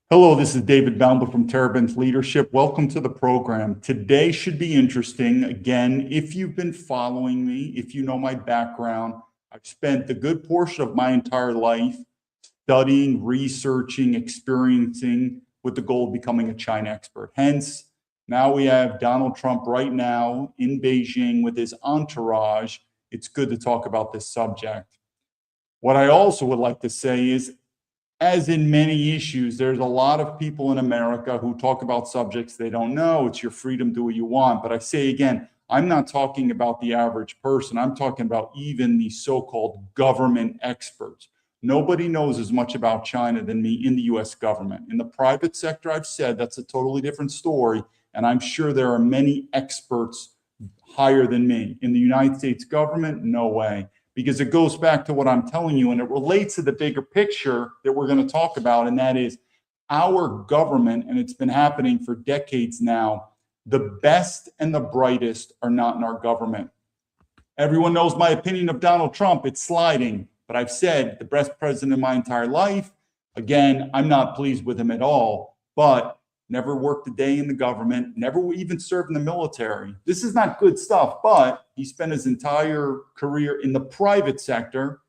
Hello, this is David Baumblatt from Terabin's Leadership. Welcome to the program. Today should be interesting. Again, if you've been following me, if you know my background, I've spent a good portion of my entire life studying, researching, experiencing with the goal of becoming a China expert. Hence, now we have Donald Trump right now in Beijing with his entourage. It's good to talk about this subject. What I also would like to say is, as in many issues, there's a lot of people in America who talk about subjects they don't know. It's your freedom, do what you want. But I say again, I'm not talking about the average person. I'm talking about even the so-called government experts. Nobody knows as much about China than me in the US government. In the private sector, I've said that's a totally different story. And I'm sure there are many experts higher than me. In the United States government, no way. Because it goes back to what I'm telling you, and it relates to the bigger picture that we're going to talk about, and that is our government, and it's been happening for decades now. The best and the brightest are not in our government. Everyone knows my opinion of Donald Trump. It's sliding, but I've said the best president in my entire life. Again, I'm not pleased with him at all, but never worked a day in the government, never even served in the military. This is not good stuff, but he spent his entire career in the private sector.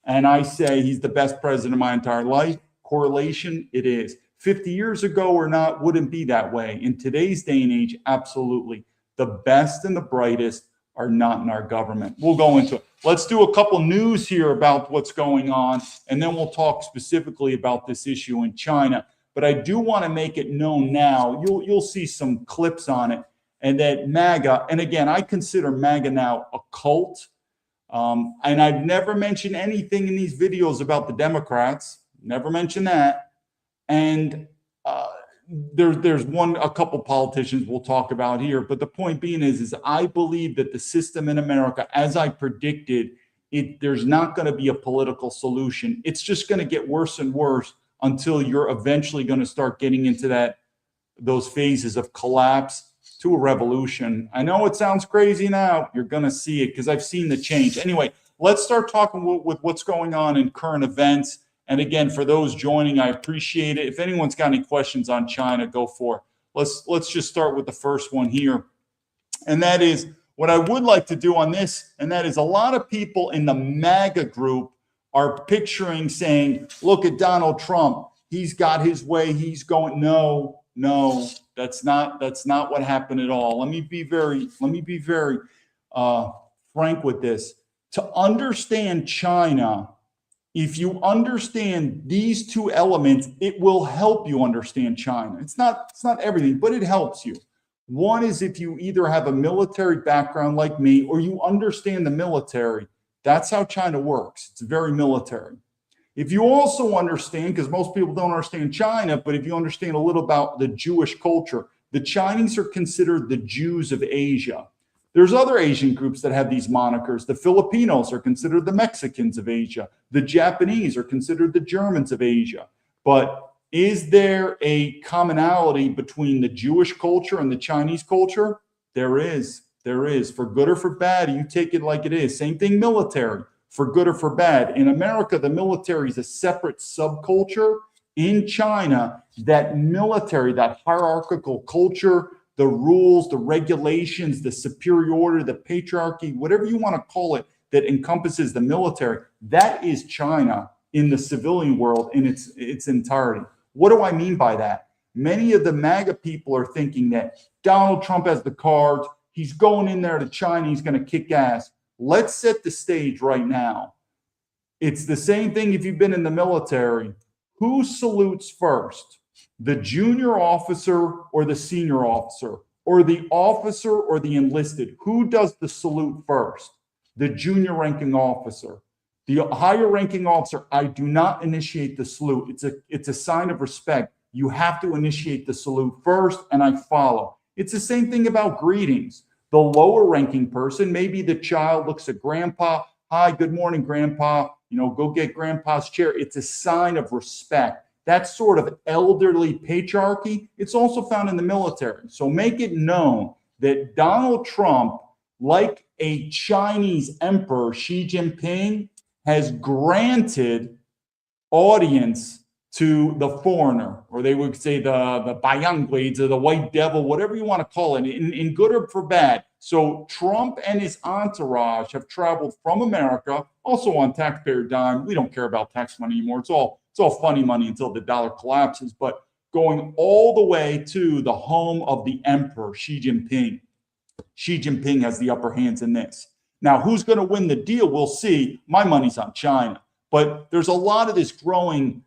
And I say he's the best president of my entire life. Correlation, it is. 50 years ago or not, wouldn't be that way. In today's day and age, absolutely. The best and the brightest are not in our government. We'll go into it. Let's do a couple news here about what's going on, and then we'll talk specifically about this issue in China. But I do want to make it known now, you'll see some clips on it, and that MAGA, and again, I consider MAGA now a cult. And I've never mentioned anything in these videos about the Democrats, never mentioned that. And there's a couple politicians we'll talk about here, but the point being is I believe that the system in America, as I predicted, there's not going to be a political solution. It's just going to get worse and worse until you're eventually going to start getting into those phases of collapse to a revolution. I know it sounds crazy now. You're going to see it because I've seen the change. Anyway, let's start talking with what's going on in current events. And again, for those joining, I appreciate it. If anyone's got any questions on China, go for it. Let's just start with the first one here. And that is what I would like to do on this. And that is a lot of people in the MAGA group are picturing saying, look at Donald Trump. He's got his way. He's going. No, that's not what happened at all. Let me be very frank with this. To understand China, if you understand these two elements, it will help you understand China. It's not everything, but it helps you. One is if you either have a military background like me or you understand the military. That's how China works. It's very military. If you also understand, because most people don't understand China, but if you understand a little about the Jewish culture, the Chinese are considered the Jews of Asia. There's other Asian groups that have these monikers. The Filipinos are considered the Mexicans of Asia. The Japanese are considered the Germans of Asia. But is there a commonality between the Jewish culture and the Chinese culture? There is. There is. For good or for bad, you take it like it is. Same thing military, for good or for bad. In America, the military is a separate subculture. In China, that military, that hierarchical culture, the rules, the regulations, the superiority, the patriarchy, whatever you want to call it, that encompasses the military, that is China in the civilian world in its entirety. What do I mean by that? Many of the MAGA people are thinking that Donald Trump has the cards. He's going in there to China. He's going to kick ass. Let's set the stage right now. It's the same thing if you've been in the military. Who salutes first? The junior officer or the senior officer? Or the officer or the enlisted? Who does the salute first? The junior ranking officer. The higher ranking officer, I do not initiate the salute. It's a sign of respect. You have to initiate the salute first, and I follow. It's the same thing about greetings. The lower ranking person, maybe the child looks at grandpa. Hi, good morning, grandpa. Go get grandpa's chair. It's a sign of respect. That sort of elderly patriarchy, it's also found in the military. So make it known that Donald Trump, like a Chinese emperor, Xi Jinping, has granted audience to the foreigner, or they would say the Bayangblades or the white devil, whatever you want to call it, in good or for bad. So Trump and his entourage have traveled from America, also on taxpayer dime. We don't care about tax money anymore. It's all funny money until the dollar collapses, but going all the way to the home of the emperor, Xi Jinping. Xi Jinping has the upper hands in this. Now, who's going to win the deal? We'll see. My money's on China. But there's a lot of this growing,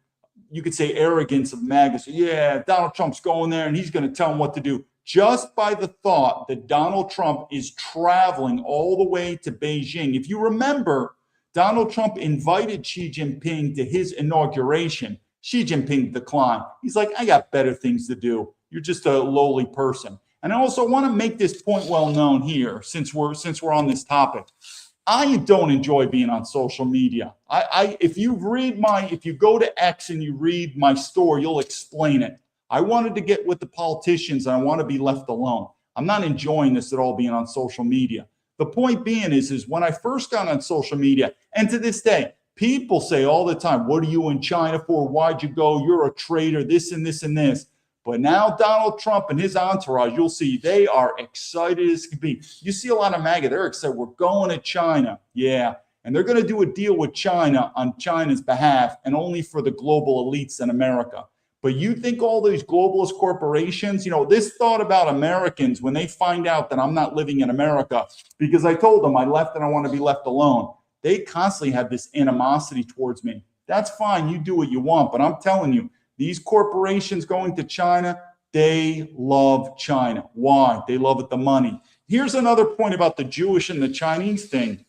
you could say, arrogance of MAGA. So, yeah, Donald Trump's going there and he's going to tell them what to do. Just by the thought that Donald Trump is traveling all the way to Beijing. If you remember, Donald Trump invited Xi Jinping to his inauguration. Xi Jinping declined. He's like, I got better things to do. You're just a lowly person. And I also want to make this point well known here, since we're on this topic. I don't enjoy being on social media. If you go to X and you read my story, you'll explain it. I wanted to get with the politicians and I want to be left alone. I'm not enjoying this at all, being on social media. The point being is when I first got on social media, and to this day, people say all the time, what are you in China for? Why'd you go? You're a traitor, this and this and this. But now Donald Trump and his entourage, you'll see they are excited as can be. You see a lot of MAGA, they're excited. We're going to China. Yeah. And they're going to do a deal with China on China's behalf and only for the global elites in America. But you think all these globalist corporations, this thought about Americans when they find out that I'm not living in America, because I told them I left and I want to be left alone. They constantly have this animosity towards me. That's fine. You do what you want. But I'm telling you, these corporations going to China, they love China. Why? They love it, the money. Here's another point about the Jewish and the Chinese thing.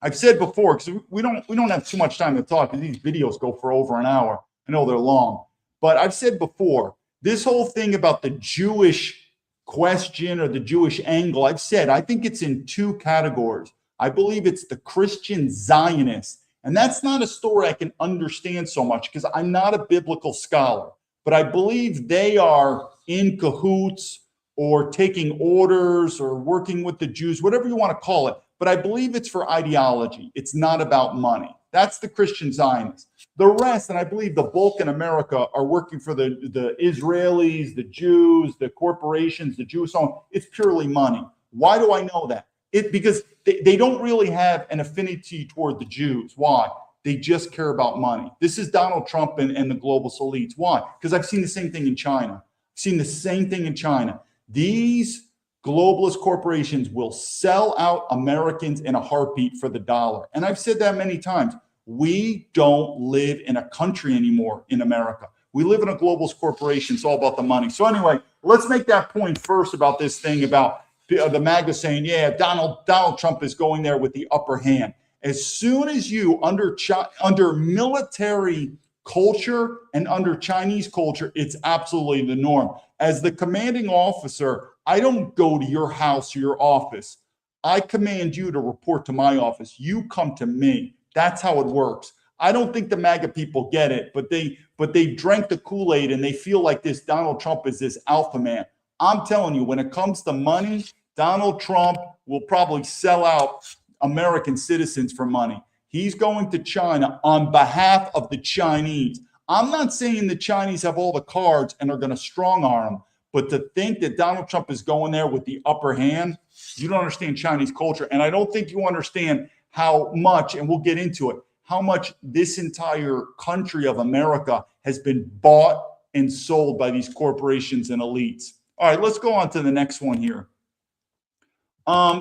I've said before, because we don't have too much time to talk, because these videos go for over an hour. I know they're long. But I've said before, this whole thing about the Jewish question or the Jewish angle, I've said, I think it's in two categories. I believe it's the Christian Zionists. And that's not a story I can understand so much because I'm not a biblical scholar. But I believe they are in cahoots or taking orders or working with the Jews, whatever you want to call it. But I believe it's for ideology. It's not about money. That's the Christian Zionists. The rest, and I believe the bulk in America, are working for the Israelis, the Jews, the corporations, the Jews, so on. It's purely money. Why do I know that? Because they don't really have an affinity toward the Jews. Why? They just care about money. This is Donald Trump and the global elites. Why? Because I've seen the same thing in China. I've seen the same thing in China. These globalist corporations will sell out Americans in a heartbeat for the dollar. And I've said that many times. We don't live in a country anymore in America. We live in a globalist corporation. It's all about the money. So anyway, let's make that point first about this thing about the MAGA saying, yeah, Donald Trump is going there with the upper hand. As soon as you, under military culture and under Chinese culture, it's absolutely the norm. As the commanding officer, I don't go to your house or your office. I command you to report to my office. You come to me. That's how it works. I don't think the MAGA people get it, but they drank the Kool-Aid and they feel like this Donald Trump is this alpha man. I'm telling you, when it comes to money, Donald Trump will probably sell out American citizens for money. He's going to China on behalf of the Chinese. I'm not saying the Chinese have all the cards and are going to strong arm them, but to think that Donald Trump is going there with the upper hand, you don't understand Chinese culture. And I don't think you understand how much, and we'll get into it, how much this entire country of America has been bought and sold by these corporations and elites. All right, let's go on to the next one here.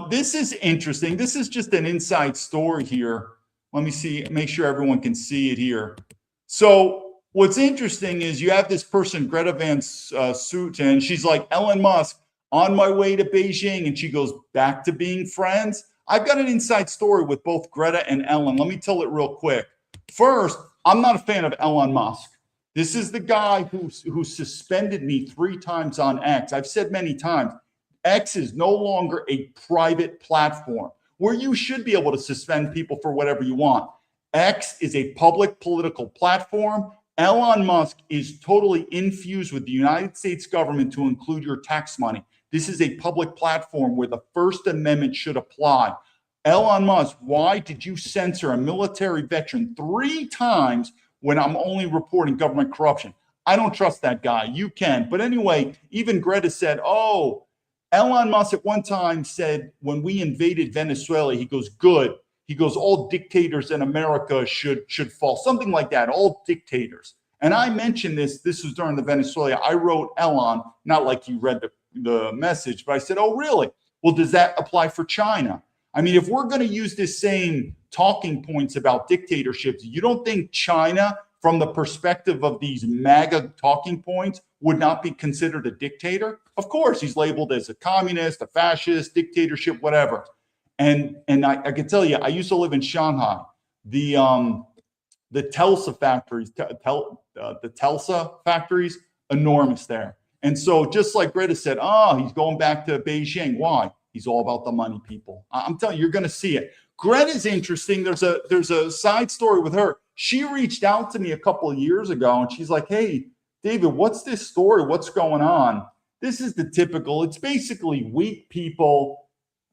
This is interesting. This is just an inside story here. Let me see, make sure everyone can see it here. So what's interesting is you have this person, Greta Van Suten. She's like, Elon Musk, on my way to Beijing. And she goes back to being friends. I've got an inside story with both Greta and Elon. Let me tell it real quick. First, I'm not a fan of Elon Musk. This is the guy who suspended me 3 times on X. I've said many times, X is no longer a private platform where you should be able to suspend people for whatever you want. X is a public political platform. Elon Musk is totally infused with the United States government to include your tax money. This is a public platform where the First Amendment should apply. Elon Musk, why did you censor a military veteran 3 times when I'm only reporting government corruption. I don't trust that guy. You can. But anyway, even Greta said, oh, Elon Musk at one time said when we invaded Venezuela, he goes, good. He goes, all dictators in America should fall. Something like that, all dictators. And I mentioned this was during the Venezuela. I wrote Elon, not like he read the message, but I said, oh, really? Well, does that apply for China? I mean, if we're going to use this same talking points about dictatorships, you don't think China, from the perspective of these MAGA talking points, would not be considered a dictator? Of course, he's labeled as a communist, a fascist, dictatorship, whatever. And I can tell you, I used to live in Shanghai. The Telsa factories, the Telsa factories, enormous there. And so just like Greta said, he's going back to Beijing. Why? He's all about the money, people. I'm telling you, you're going to see it. Greta's interesting. There's a side story with her. She reached out to me a couple of years ago, and she's like, hey, David, what's this story? What's going on? This is the typical. It's basically weak people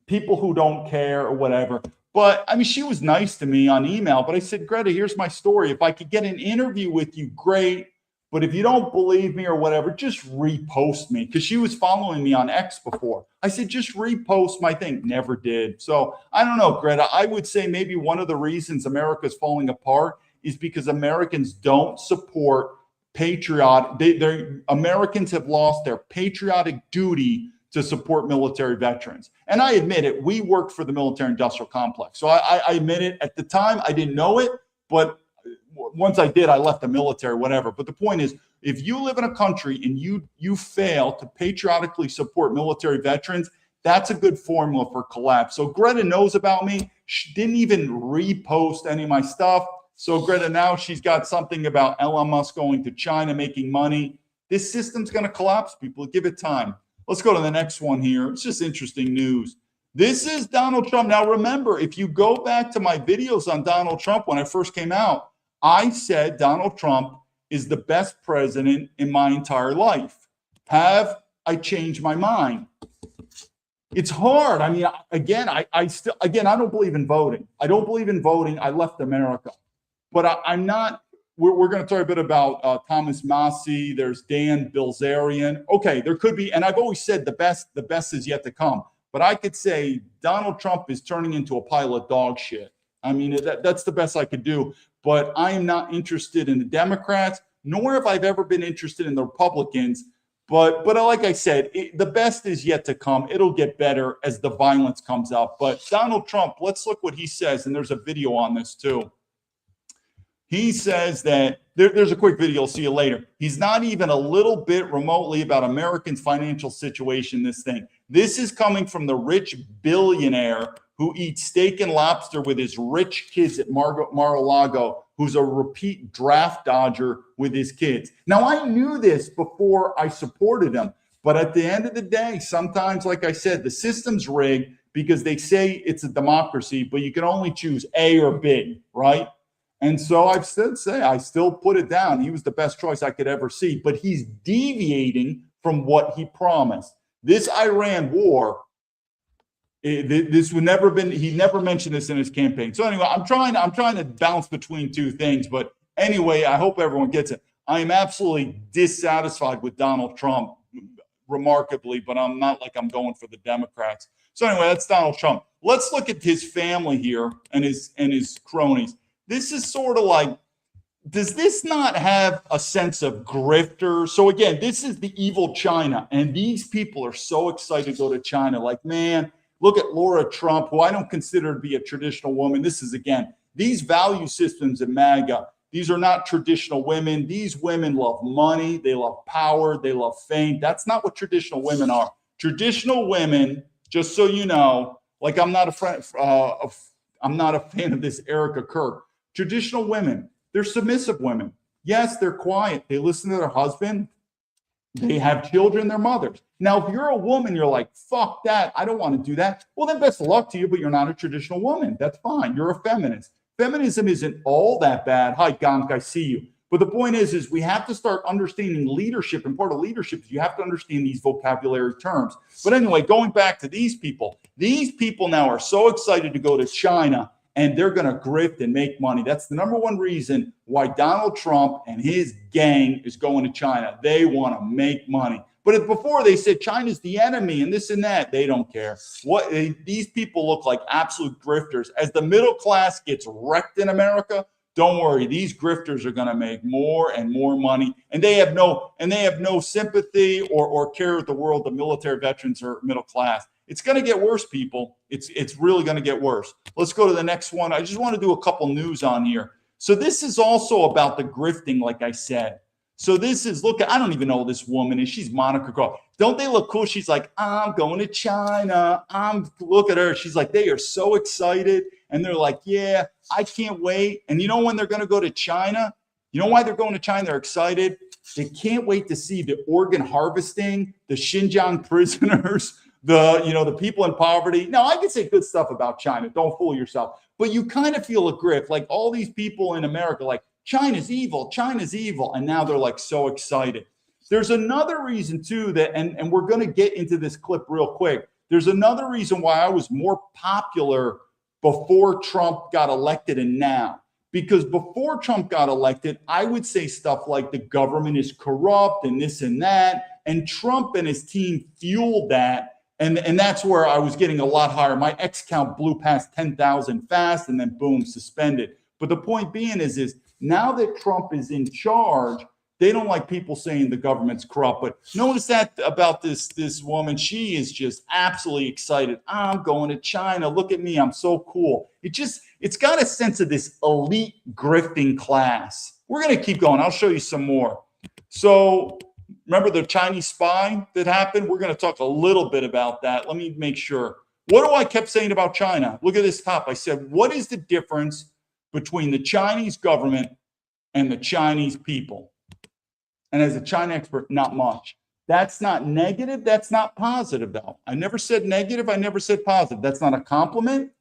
who don't care or whatever. But I mean, she was nice to me on email, but I said, Greta, here's my story. If I could get an interview with you, great. But if you don't believe me or whatever, just repost me, because she was following me on X before. I said, just repost my thing. Never did. So I don't know, Greta. I would say maybe one of the reasons America's falling apart is because Americans don't support Americans have lost their patriotic duty to support military veterans. And I admit it, we worked for the military industrial complex. So I admit it. At the time, I didn't know it, but once I did, I left the military, whatever. But the point is, if you live in a country and you fail to patriotically support military veterans, that's a good formula for collapse. So Greta knows about me. She didn't even repost any of my stuff. So Greta, now she's got something about Elon Musk going to China, making money. This system's going to collapse, people. Give it time. Let's go to the next one here. It's just interesting news. This is Donald Trump. Now, remember, if you go back to my videos on Donald Trump when I first came out, I said Donald Trump is the best president in my entire life. Have I changed my mind? It's hard. I mean, again, I don't believe in voting. I don't believe in voting. I left America. But I'm not, we're going to talk a bit about Thomas Massey. There's Dan Bilzerian. Okay, there could be, and I've always said the best is yet to come. But I could say Donald Trump is turning into a pile of dog shit. I mean, that's the best I could do. But I am not interested in the Democrats, nor have I ever been interested in the Republicans. But like I said, the best is yet to come. It'll get better as the violence comes out. But Donald Trump, let's look what he says. And there's a video on this too. He says that there's a quick video. I'll see you later. He's not even a little bit remotely about Americans' financial situation, this thing. This is coming from the rich billionaire who eats steak and lobster with his rich kids at Mar-a-Lago, who's a repeat draft dodger with his kids. Now, I knew this before I supported him, but at the end of the day, sometimes, like I said, the system's rigged because they say it's a democracy, but you can only choose A or B, right? And so I still put it down. He was the best choice I could ever see, but he's deviating from what he promised. This Iran war, this would never been, he never mentioned this in his campaign. So anyway, I'm trying to bounce between two things, but anyway, I hope everyone gets it. I am absolutely dissatisfied with Donald Trump, remarkably, but I'm not like I'm going for the Democrats. So anyway, that's Donald Trump. Let's look at his family here and his cronies. This is sort of like, does this not have a sense of grifter? So again, this is the evil China, and these people are so excited to go to China. Like, man, look at Laura Trump, who I don't consider to be a traditional woman. This is, again, these value systems in MAGA. These are not traditional women. These women love money. They love power. They love fame. That's not what traditional women are. Traditional women, just so you know, like I'm not a fan of this Erica Kirk. Traditional women, they're submissive women. Yes, they're quiet. They listen to their husband. They have children, they're mothers. Now, if you're a woman, you're like, fuck that. I don't want to do that. Well, then best of luck to you, but you're not a traditional woman. That's fine. You're a feminist. Feminism isn't all that bad. Hi, Gonk, I see you. But the point is we have to start understanding leadership. And part of leadership is you have to understand these vocabulary terms. But anyway, going back to these people now are so excited to go to China. and they're going to grift and make money. That's the number one reason why Donald Trump and his gang is going to China. They want to make money. But if before they said China's the enemy and this and that, they don't care. These people look like absolute grifters. As the middle class gets wrecked in America, don't worry, these grifters are going to make more and more money, and they have no sympathy or care of the world, the military veterans or middle class. It's going to get worse, people. It's really going to get worse. Let's go to the next one. I just want to do a couple news on here. So this is also about the grifting, like I said. So this is, look, I don't even know who this woman is. She's Monica Crawford. Don't they look cool? She's like, I'm going to China. Look at her. She's like, they are so excited. And they're like, yeah, I can't wait. And you know when they're going to go to China? You know why they're going to China? They're excited. They can't wait to see the organ harvesting, the Xinjiang prisoners, the people in poverty. Now, I can say good stuff about China. Don't fool yourself. But you kind of feel a grift. Like all these people in America, like, China's evil, China's evil. And now they're like so excited. There's another reason too that, and we're going to get into this clip real quick. There's another reason why I was more popular before Trump got elected and now. Because before Trump got elected, I would say stuff like the government is corrupt and this and that. And Trump and his team fueled that. And that's where I was getting a lot higher. My X count blew past 10,000 fast and then boom, suspended. But the point being is now that Trump is in charge, they don't like people saying the government's corrupt. But notice that about this woman. She is just absolutely excited. I'm going to China. Look at me. I'm so cool. It's got a sense of this elite grifting class. We're going to keep going. I'll show you some more. So remember the Chinese spy that happened? We're going to talk a little bit about that. Let me make sure. What do I kept saying about China? Look at this top. I said, what is the difference between the Chinese government and the Chinese people? And as a China expert, not much. That's not negative. That's not positive, though. I never said negative. I never said positive. That's not a compliment.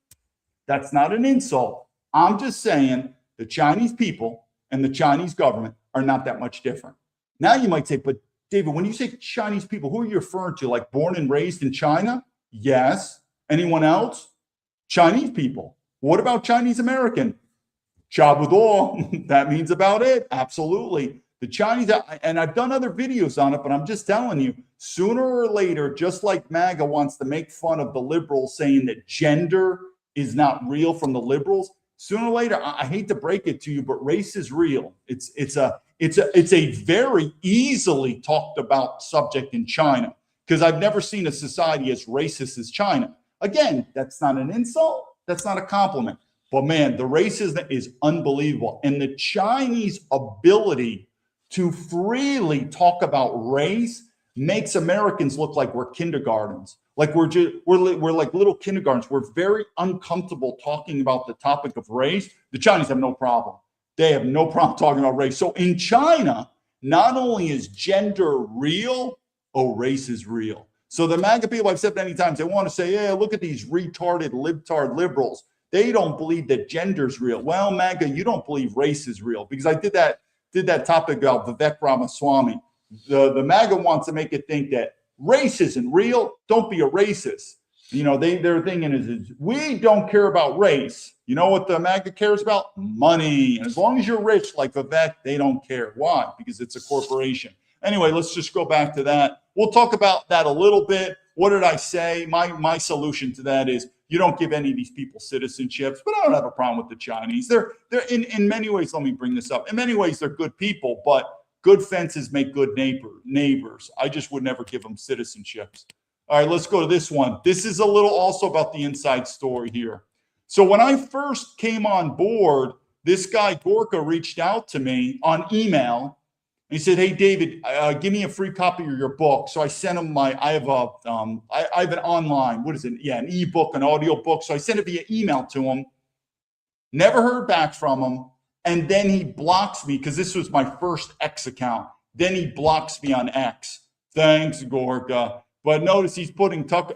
That's not an insult. I'm just saying the Chinese people and the Chinese government are not that much different. Now you might say, but David, when you say Chinese people, who are you referring to? Like born and raised in China? Yes. Anyone else? Chinese people. What about Chinese American? Chabudo. That means about it. Absolutely. The Chinese, and I've done other videos on it, but I'm just telling you, sooner or later, just like MAGA wants to make fun of the liberals saying that gender is not real from the liberals, sooner or later, I hate to break it to you, but race is real. It's a very easily talked about subject in China, because I've never seen a society as racist as China. Again, that's not an insult. That's not a compliment. But man, the racism is unbelievable. And the Chinese ability to freely talk about race makes Americans look like we're kindergartens. Like we're like little kindergartens. We're very uncomfortable talking about the topic of race. The Chinese have no problem. They have no problem talking about race. So in China, not only is gender real, race is real. So the MAGA people, I've said many times, they want to say, yeah, look at these retarded, libtard liberals. They don't believe that gender's real. Well, MAGA, you don't believe race is real, because I did that topic about Vivek Ramaswamy. The MAGA wants to make it think that race isn't real. Don't be a racist. You know, their thinking is we don't care about race. You know what the MAGA cares about? Money. And as long as you're rich like Vivek, they don't care. Why? Because it's a corporation. Anyway, let's just go back to that. We'll talk about that a little bit. What did I say? My solution to that is you don't give any of these people citizenships, but I don't have a problem with the Chinese. They're in many ways, let me bring this up. In many ways, they're good people, but good fences make good neighbors. I just would never give them citizenships. All right, let's go to this one. This is a little also about the inside story here. So when I first came on board, this guy Gorka reached out to me on email. He said, "Hey, David, give me a free copy of your book." So I sent him I have an online, what is it? Yeah, an ebook, an audio book. So I sent it via email to him. Never heard back from him. And then he blocks me, because this was my first X account. Then he blocks me on X. Thanks, Gorka. But notice he's putting Tucker,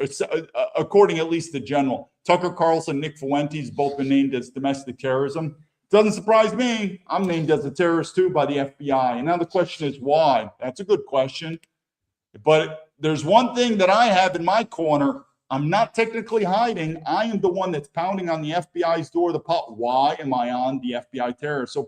according at least to General, Tucker Carlson, Nick Fuentes, both been named as domestic terrorism. Doesn't surprise me. I'm named as a terrorist too by the FBI. And now the question is why? That's a good question. But there's one thing that I have in my corner. I'm not technically hiding. I am the one that's pounding on the FBI's door. Why am I on the FBI terror? So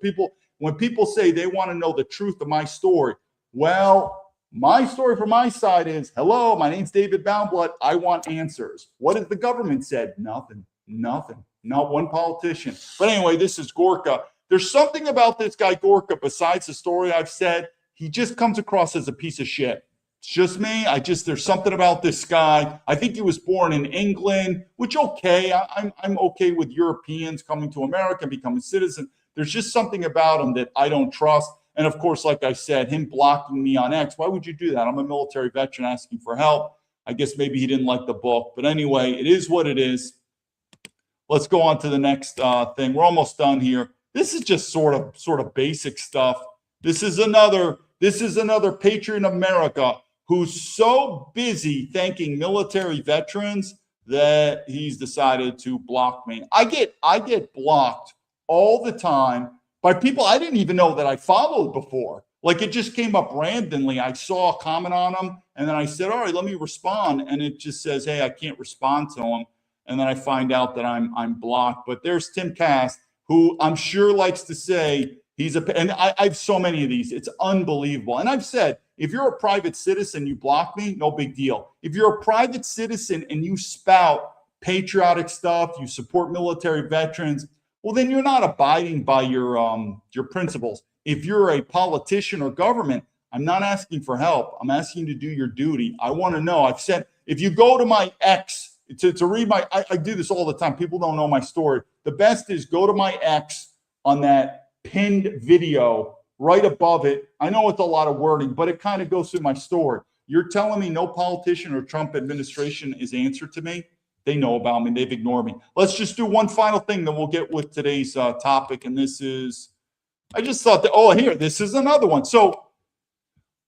when people say they want to know the truth of my story, well, my story from my side is, hello, my name's David Baumblatt. I want answers. What has the government said? Nothing. Not one politician. But anyway, this is Gorka. There's something about this guy Gorka, besides the story I've said, he just comes across as a piece of shit. It's just me. There's something about this guy. I think he was born in England, which okay. I'm okay with Europeans coming to America and becoming citizens. There's just something about him that I don't trust. And of course, like I said, him blocking me on X. Why would you do that? I'm a military veteran asking for help. I guess maybe he didn't like the book. But anyway, it is what it is. Let's go on to the next thing. We're almost done here. This is just sort of basic stuff. This is another patriot in America who's so busy thanking military veterans that he's decided to block me. I get blocked all the time by people I didn't even know that I followed before. Like it just came up randomly. I saw a comment on them, and then I said, all right, let me respond. And it just says, hey, I can't respond to them. And then I find out that I'm blocked. But there's Tim Cass, who I'm sure likes to say and I have so many of these. It's unbelievable. And I've said, if you're a private citizen, you block me, no big deal. If you're a private citizen and you spout patriotic stuff, you support military veterans, well, then you're not abiding by your principles. If you're a politician or government, I'm not asking for help. I'm asking you to do your duty. I want to know. I've said, if you go to my X to read I do this all the time. People don't know my story. The best is go to my X on that pinned video right above it. I know it's a lot of wording, but it kind of goes through my story. You're telling me no politician or Trump administration is answered to me? They know about me. They've ignored me. Let's just do one final thing, then we'll get with today's topic. And this is, I just thought that, here, this is another one. So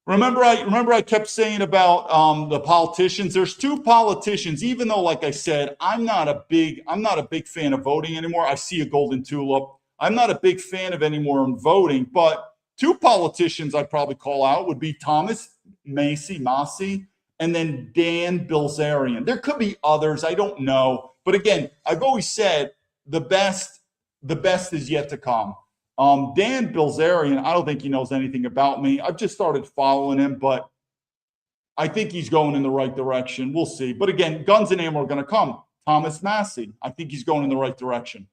remember I kept saying about the politicians. There's two politicians, even though, like I said, I'm not a big fan of voting anymore. I see a golden tulip. I'm not a big fan of anymore in voting, but two politicians I'd probably call out would be Thomas Massie, and then Dan Bilzerian. There could be others, I don't know. But again, I've always said the best is yet to come. Dan Bilzerian, I don't think he knows anything about me. I've just started following him, but I think he's going in the right direction. We'll see. But again, guns and ammo are going to come. Thomas Massie, I think he's going in the right direction.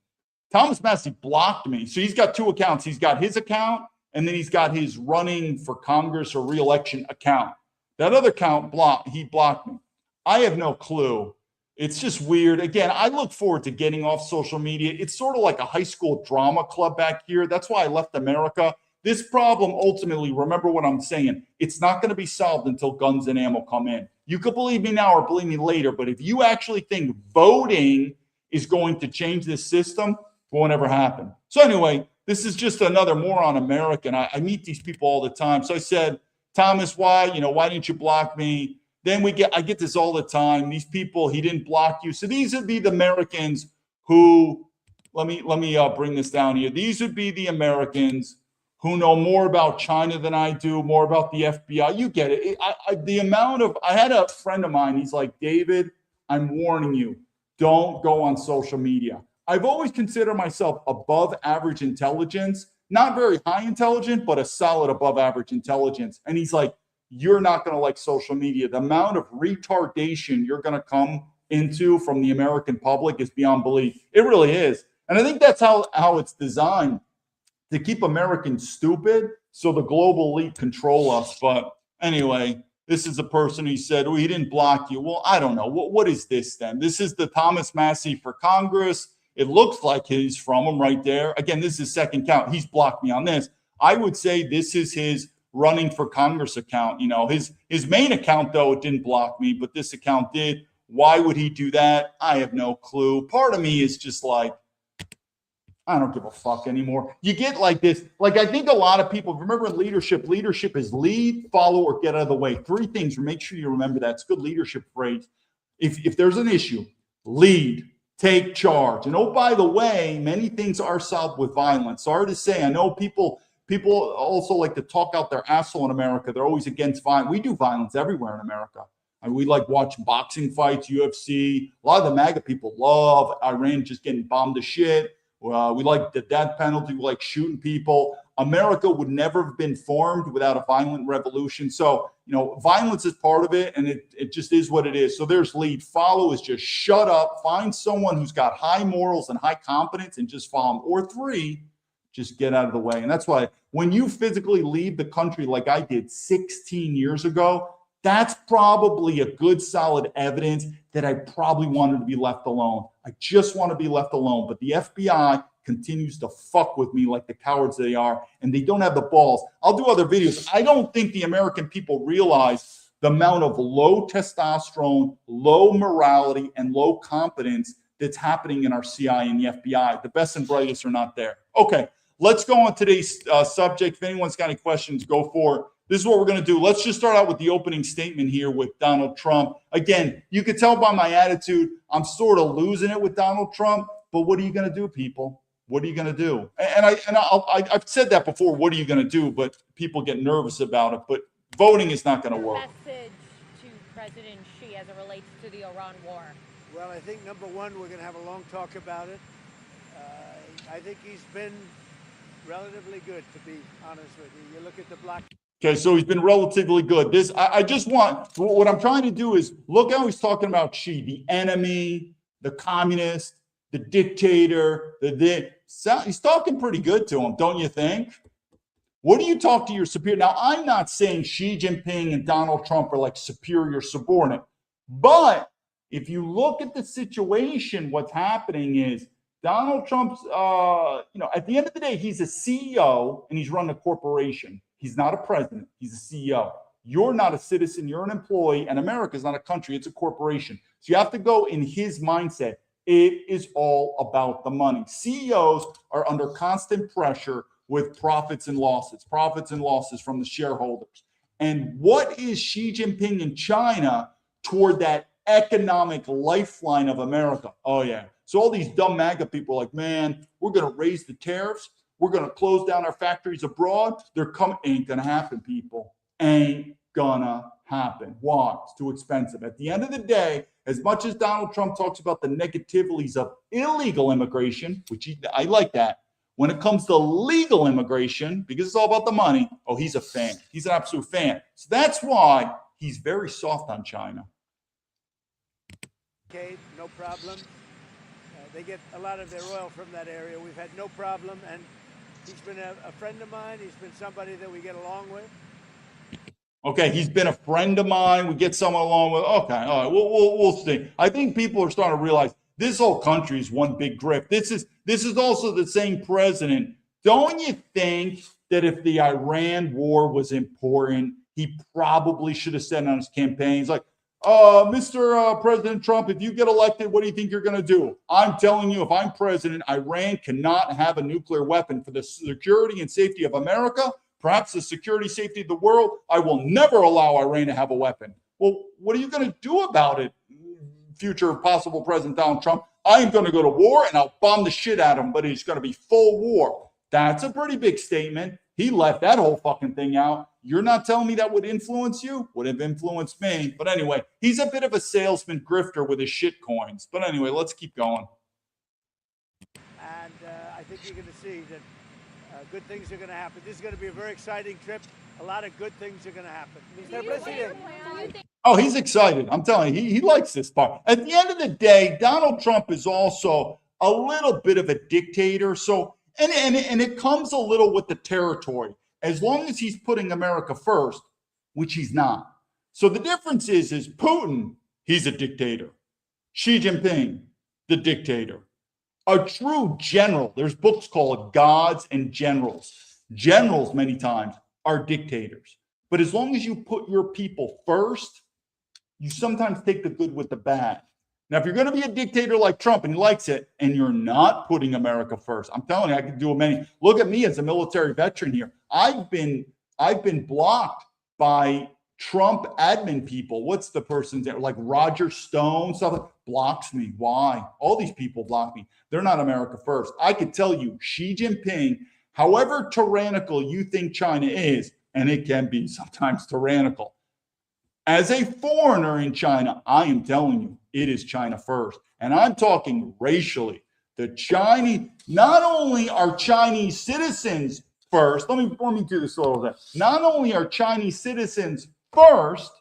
Thomas Massie blocked me. So he's got two accounts. He's got his account, and then he's got his running for Congress or re-election account. That other account, he blocked me. I have no clue. It's just weird. Again, I look forward to getting off social media. It's sort of like a high school drama club back here. That's why I left America. This problem, ultimately, remember what I'm saying, it's not going to be solved until guns and ammo come in. You could believe me now or believe me later, but if you actually think voting is going to change this system, it won't ever happen. So anyway, this is just another moron American. I meet these people all the time. So I said, Thomas, why didn't you block me? Then I get this all the time. These people, he didn't block you. So these would be the Americans who, let me bring this down here. These would be the Americans who know more about China than I do, more about the FBI. You get it. I had a friend of mine. He's like, David, I'm warning you, don't go on social media. I've always considered myself above average intelligence, not very high intelligent, but a solid above average intelligence. And he's like, you're not going to like social media. The amount of retardation you're going to come into from the American public is beyond belief. It really is. And I think that's how it's designed, to keep Americans stupid so the global elite control us. But anyway, this is a person who said, he didn't block you. Well, I don't know. What is this then? This is the Thomas Massie for Congress. It looks like he's from him right there. Again, this is his second count. He's blocked me on this. I would say this is his running for Congress account. His main account, though, it didn't block me, but this account did. Why would he do that? I have no clue. Part of me is just like, I don't give a fuck anymore. You get like this. Like, I think a lot of people, remember in leadership is lead, follow, or get out of the way. Three things. Make sure you remember that. It's a good leadership phrase. If there's an issue, lead, take charge. And oh, by the way, many things are solved with violence. Sorry to say, I know people also like to talk out their asshole in America. They're always against violence. We do violence everywhere in America. I mean, we like watching boxing fights, UFC. A lot of the MAGA people love Iran just getting bombed to shit. We like the death penalty. We like shooting people. America would never have been formed without a violent revolution. So, violence is part of it, and it just is what it is. So there's lead. Follow is just shut up. Find someone who's got high morals and high competence and just follow them. Or 3, just get out of the way. And that's why when you physically leave the country like I did 16 years ago, that's probably a good solid evidence that I probably wanted to be left alone. I just want to be left alone. But the FBI continues to fuck with me like the cowards they are, and they don't have the balls. I'll do other videos. I don't think the American people realize the amount of low testosterone, low morality, and low competence that's happening in our CIA and the FBI. The best and brightest are not there. Okay, let's go on today's subject. If anyone's got any questions, go for it. This is what we're going to do. Let's just start out with the opening statement here with Donald Trump. Again, you can tell by my attitude, I'm sort of losing it with Donald Trump, but what are you going to do, people? What are you going to do? And I've said that before, what are you going to do? But people get nervous about it. But voting is not going to work. Message to President Xi as it relates to the Iran war. Well, I think, number one, we're going to have a long talk about it. I think he's been relatively good, to be honest with you. You look at the block. Okay, so he's been relatively good. I just want, what I'm trying to do is look how he's talking about Xi, the enemy, the communist, the dictator, he's talking pretty good to him, don't you think? What do you talk to your superior? Now, I'm not saying Xi Jinping and Donald Trump are like superior subordinate, but if you look at the situation, what's happening is Donald Trump's, at the end of the day, he's a CEO and he's running a corporation. He's not a president. He's a CEO. You're not a citizen. You're an employee. And America is not a country. It's a corporation. So you have to go in his mindset. It is all about the money. CEOs are under constant pressure with profits and losses from the shareholders. And what is Xi Jinping in China toward that economic lifeline of America? Oh, yeah. So all these dumb MAGA people are like, man, we're going to raise the tariffs. We're going to close down our factories abroad. They're coming. Ain't going to happen, people. Ain't going to happen. Why? It's too expensive. At the end of the day, as much as Donald Trump talks about the negativities of illegal immigration, which I like that, when it comes to legal immigration, because it's all about the money, oh, he's a fan. He's an absolute fan. So that's why he's very soft on China. Okay, no problem. They get a lot of their oil from that area. We've had no problem, and he's been a friend of mine. He's been somebody that we get along with. Okay, he's been a friend of mine. We get someone along with. Okay, all right, we'll see. I think people are starting to realize this whole country is one big grift. This is also the same president. Don't you think that if the Iran war was important, he probably should have said on his campaign, he's like, Mr. President Trump, if you get elected, what do you think you're going to do? I'm telling you, if I'm president, Iran cannot have a nuclear weapon. For the security and safety of America, perhaps the security safety of the world, I will never allow Iran to have a weapon. Well, what are you going to do about it, future possible President Donald Trump? I am going to go to war and I'll bomb the shit out of him, but it's going to be full war. That's a pretty big statement. He left that whole fucking thing out. You're not telling me that would influence you? Would have influenced me. But anyway, he's a bit of a salesman grifter with his shit coins. But anyway, let's keep going. And I think you're going to see that good things are going to happen. This is going to be a very exciting trip. A lot of good things are going to happen. Mr. President. Oh, he's excited. I'm telling you, he likes this part. At the end of the day, Donald Trump is also a little bit of a dictator. So, and it comes a little with the territory. As long as he's putting America first, which he's not. So the difference is Putin, he's a dictator. Xi Jinping, the dictator. A true general, there's books called Gods and Generals. Generals, many times, are dictators. But as long as you put your people first, you sometimes take the good with the bad. Now, if you're going to be a dictator like Trump and he likes it, and you're not putting America first, I'm telling you, I can do many. Look at me as a military veteran here. I've been blocked by Trump admin people. What's the person's name? Like Roger Stone, stuff blocks me. Why? All these people block me. They're not America first. I could tell you, Xi Jinping, however tyrannical you think China is, and it can be sometimes tyrannical, As a foreigner in China, I am telling you, it is China first. And I'm talking racially. The Chinese, not only are Chinese citizens first, let me do this a little bit. Not only are Chinese citizens first,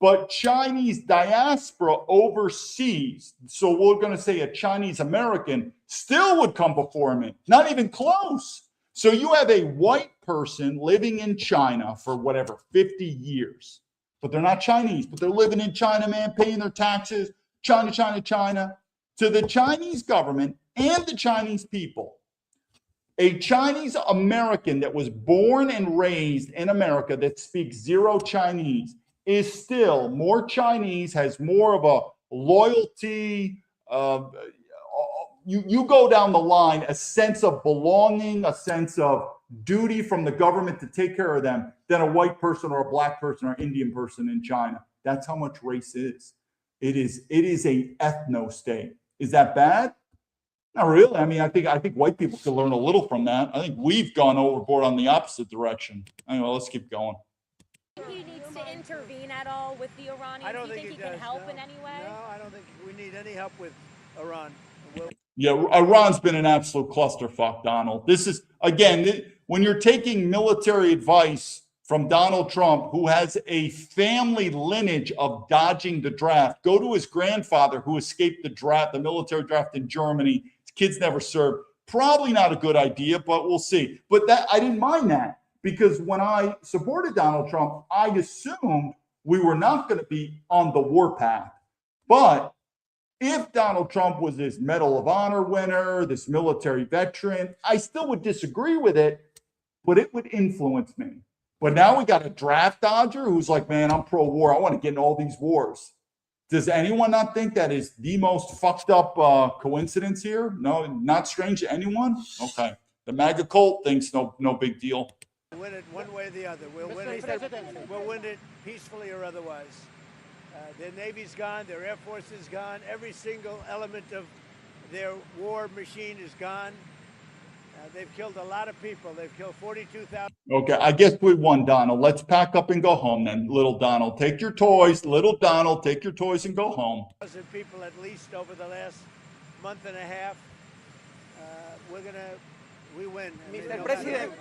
but Chinese diaspora overseas, so we're going to say a Chinese American, still would come before me. Not even close. So you have a white person living in China for whatever, 50 years. But they're not Chinese, but they're living in China, man, paying their taxes, China, China, China, to the Chinese government and the Chinese people. A Chinese American that was born and raised in America that speaks zero Chinese is still more Chinese, has more of a loyalty. You go down the line, a sense of belonging, a sense of duty from the government to take care of them than a white person or a black person or Indian person in China. That's how much race is. It is a ethno state. Is that bad? Not really. I mean, I think white people could learn a little from that. I think we've gone overboard on the opposite direction. Anyway, let's keep going. He needs to intervene at all with the Iranians? I don't Do you think he can help in any way? No, I don't think we need any help with Iran. Yeah, Iran's been an absolute clusterfuck, Donald. This is, again, when you're taking military advice from Donald Trump, who has a family lineage of dodging the draft, go to his grandfather who escaped the draft, the military draft in Germany. His kids never served. Probably not a good idea, but we'll see. But that I didn't mind that, because when I supported Donald Trump, I assumed we were not going to be on the warpath. But if Donald Trump was this Medal of Honor winner, this military veteran, I still would disagree with it, but it would influence me. But now we got a draft dodger who's like, man, I'm pro-war. I want to get in all these wars. Does anyone not think that is the most fucked up coincidence here? No, not strange to anyone? Okay. The MAGA cult thinks no big deal. We'll win it one way or the other. We'll win it peacefully or otherwise. Their Navy's gone, their Air Force is gone, every single element of their war machine is gone. They've killed a lot of people. They've killed 42,000. Okay, I guess we won, Donald. Let's pack up and go home then, little Donald. Take your toys, little Donald, take your toys and go home. People at least over the last month and a half. We win. Mr. President.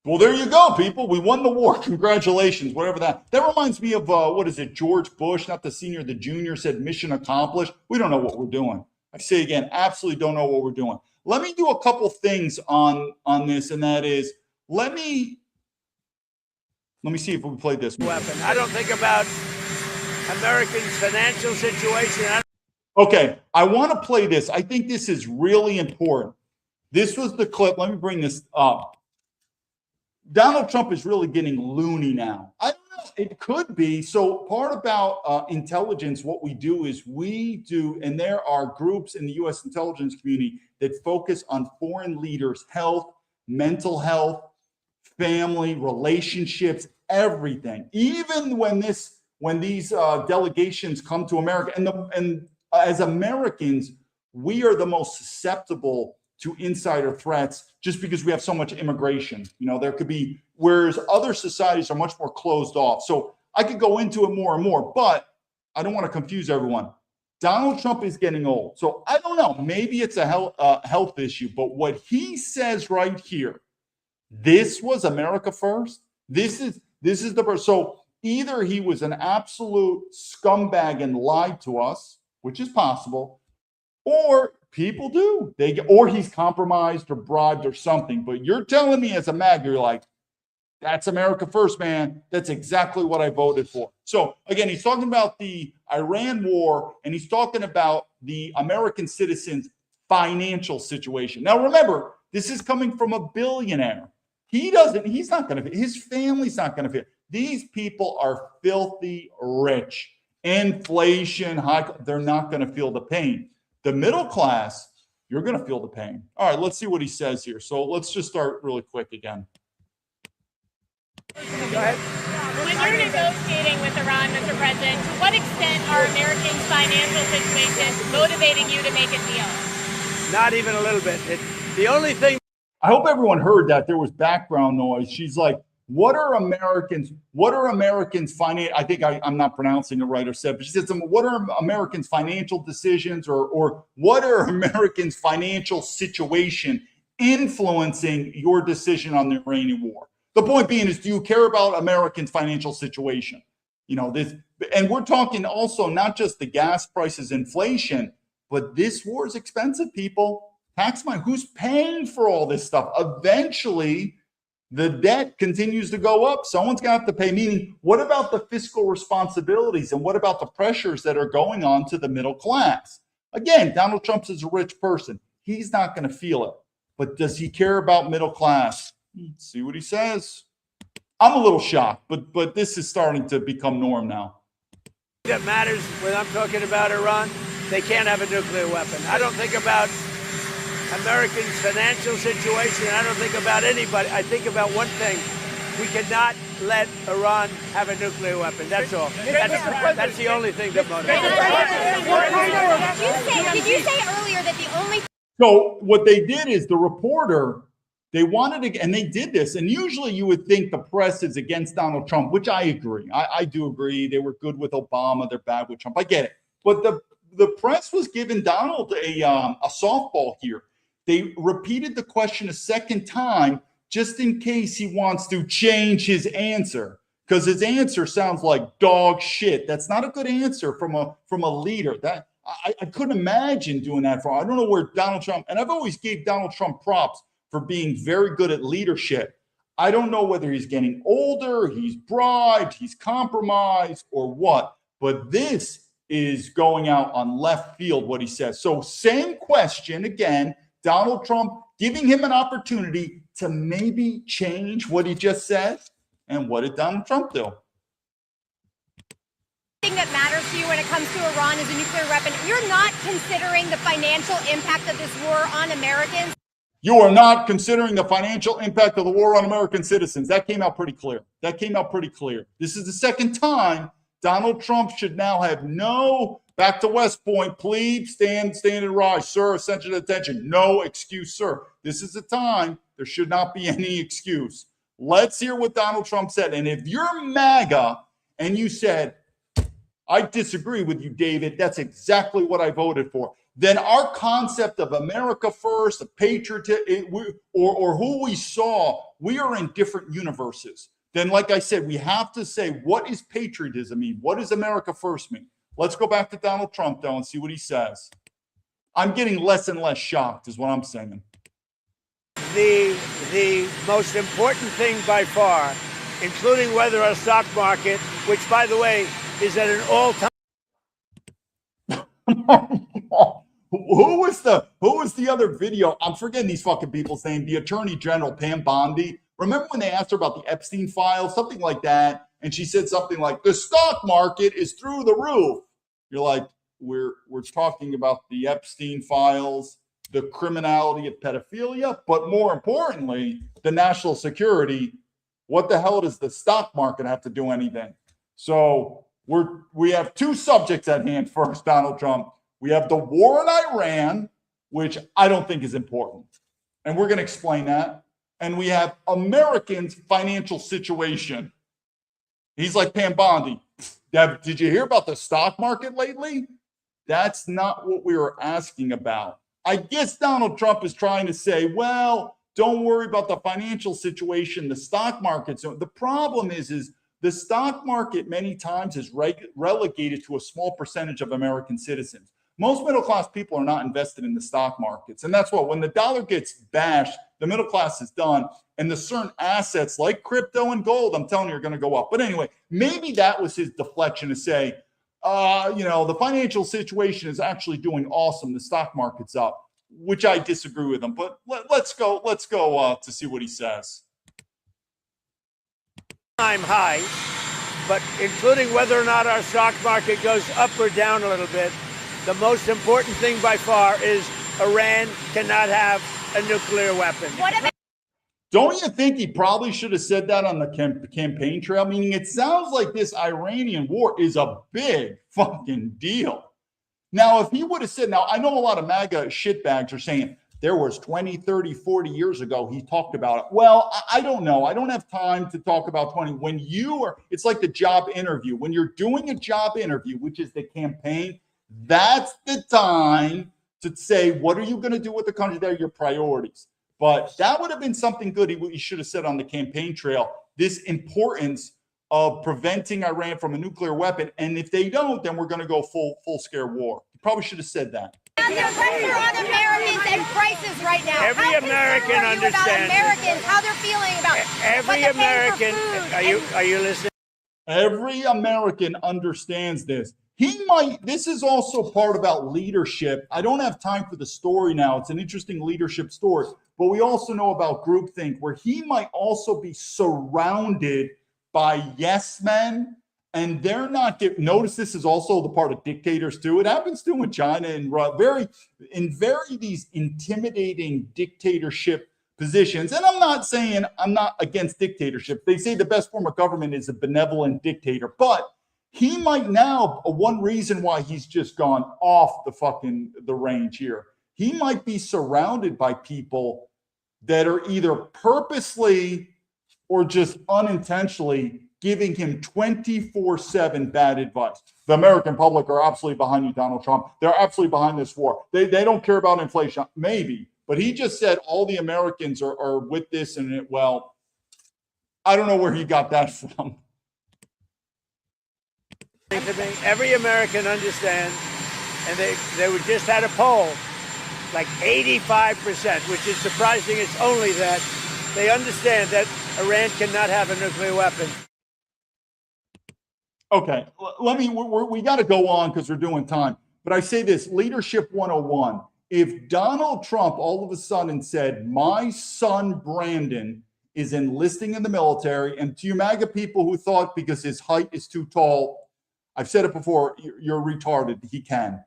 Well, there you go, people. We won the war. Congratulations, whatever that. That reminds me of, what is it, George Bush, not the senior, the junior, said mission accomplished. We don't know what we're doing. I say again, absolutely don't know what we're doing. Let me do a couple things on this, and that is, let me see if we play this. I don't think about Americans' financial situation. Okay, I want to play this. I think this is really important. This was the clip. Let me bring this up. Donald Trump is really getting loony now. I don't know. It could be. So part about intelligence, what we do is and there are groups in the U.S. intelligence community that focus on foreign leaders' health, mental health, family, relationships, everything. Even when these delegations come to America, and as Americans, we are the most susceptible to insider threats just because we have so much immigration. You know, there could be, whereas other societies are much more closed off. So I could go into it more and more, but I don't want to confuse everyone. Donald Trump is getting old. So I don't know, maybe it's a health issue, but what he says right here, this was America first. This is the, so either he was an absolute scumbag and lied to us, which is possible, or people do. Or he's compromised or bribed or something. But you're telling me as a MAGA, you're like, that's America first, man. That's exactly what I voted for. So again, he's talking about the Iran war, and he's talking about the American citizens' financial situation. Now, remember, this is coming from a billionaire. His family's not going to fit. These people are filthy rich. Inflation, they're not going to feel the pain. The middle class, you're going to feel the pain. All right, let's see what he says here. So let's just start really quick again. Go ahead. When you're negotiating with Iran, Mr. President, to what extent are Americans' financial situations motivating you to make a deal? Not even a little bit. The only thing. I hope everyone heard that. There was background noise. She's like, what are Americans I think I'm not pronouncing it right or said, but she said what are Americans' financial decisions or what are Americans' financial situation influencing your decision on the Iranian war? The point being is, do you care about Americans' financial situation? You know, this, and we're talking also not just the gas prices, inflation, but this war is expensive, people. Tax money, who's paying for all this stuff? Eventually, the debt continues to go up. Someone's going to have to pay. Meaning, what about the fiscal responsibilities and what about the pressures that are going on to the middle class? Again, Donald Trump is a rich person. He's not going to feel it. But does he care about middle class? Let's see what he says. I'm a little shocked, but this is starting to become norm now. That matters when I'm talking about Iran, they can't have a nuclear weapon. I don't think about Americans' financial situation. I don't think about anybody. I think about one thing. We cannot let Iran have a nuclear weapon. That's all. That's the only thing that motivates. Did you say earlier that the only... So what they did is the reporter, they wanted to, and they did this, and usually you would think the press is against Donald Trump, which I agree. I do agree. They were good with Obama. They're bad with Trump. I get it. But the press was giving Donald a softball here. They repeated the question a second time just in case he wants to change his answer, because his answer sounds like dog shit. That's not a good answer from a leader. That I couldn't imagine doing that for. I don't know where Donald Trump, and I've always gave Donald Trump props for being very good at leadership. I don't know whether he's getting older, he's bribed, he's compromised, or what. But this is going out on left field, what he says. So same question again, Donald Trump giving him an opportunity to maybe change what he just said. And what did Donald Trump do? Thing that matters to you when it comes to Iran is a nuclear weapon. You're not considering the financial impact of this war on Americans. You are not considering the financial impact of the war on American citizens. That came out pretty clear. This is the second time Donald Trump should now have back to West Point, please stand and rise. Sir, attention, attention. No excuse, sir. This is the time. There should not be any excuse. Let's hear what Donald Trump said. And if you're MAGA and you said, I disagree with you, David, that's exactly what I voted for, then our concept of America first, the patriotism, or who we saw, we are in different universes. Then, like I said, we have to say, what is patriotism mean? What does America first mean? Let's go back to Donald Trump, though, and see what he says. I'm getting less and less shocked, is what I'm saying. The most important thing by far, including whether our stock market, which, by the way, is at an all-time... Who was the other video? I'm forgetting these fucking people's name. The Attorney General, Pam Bondi. Remember when they asked her about the Epstein files, something like that, and she said something like, the stock market is through the roof. You're like, we're talking about the Epstein files, the criminality of pedophilia, but more importantly, the national security. What the hell does the stock market have to do anything? So we have two subjects at hand. First, Donald Trump. We have the war in Iran, which I don't think is important. And we're going to explain that. And we have Americans' financial situation. He's like Pam Bondi. Did you hear about the stock market lately? That's not what we were asking about. I guess Donald Trump is trying to say, well, don't worry about the financial situation, the stock market. So the problem is the stock market many times is relegated to a small percentage of American citizens. Most middle-class people are not invested in the stock markets. And that's what, when the dollar gets bashed, the middle class is done. And the certain assets like crypto and gold, I'm telling you, are going to go up. But anyway, maybe that was his deflection to say, the financial situation is actually doing awesome. The stock market's up, which I disagree with him. But let's go to see what he says. Time high, but including whether or not our stock market goes up or down a little bit, the most important thing by far is Iran cannot have a nuclear weapon. Don't you think he probably should have said that on the campaign trail? Meaning it sounds like this Iranian war is a big fucking deal. Now, if he would have said, now I know a lot of MAGA shitbags are saying there was 20, 30, 40 years ago, he talked about it. Well, I don't know. I don't have time to talk about 20. When you are, it's like the job interview. When you're doing a job interview, which is the campaign, that's the time to say, what are you going to do with the country? They're your priorities. But that would have been something good he should have said on the campaign trail, this importance of preventing Iran from a nuclear weapon. And if they don't, then we're going to go full scare war. He probably should have said that. There's pressure on Americans and prices right now. Every American understands. Americans, how they're feeling about every American. Are you listening? Every American understands this. This is also part about leadership. I don't have time for the story now. It's an interesting leadership story, but we also know about groupthink, where he might also be surrounded by yes men, and they're not notice this is also the part of dictators too. It happens too in China and very these intimidating dictatorship positions. And I'm not saying I'm not against dictatorship. They say the best form of government is a benevolent dictator, but he might now, one reason why he's just gone off the range here, he might be surrounded by people that are either purposely or just unintentionally giving him 24/7 bad advice. The American public are absolutely behind you, Donald Trump. They're absolutely behind this war. They don't care about inflation. Maybe. But he just said all the Americans are with this. And well, I don't know where he got that from. Every American understands, and they just had a poll, like 85%, which is surprising. It's only that they understand that Iran cannot have a nuclear weapon. Okay, we got to go on because we're doing time. But I say this, Leadership 101. If Donald Trump all of a sudden said, my son Brandon is enlisting in the military, and to you MAGA people who thought because his height is too tall, I've said it before, you're retarded, he can.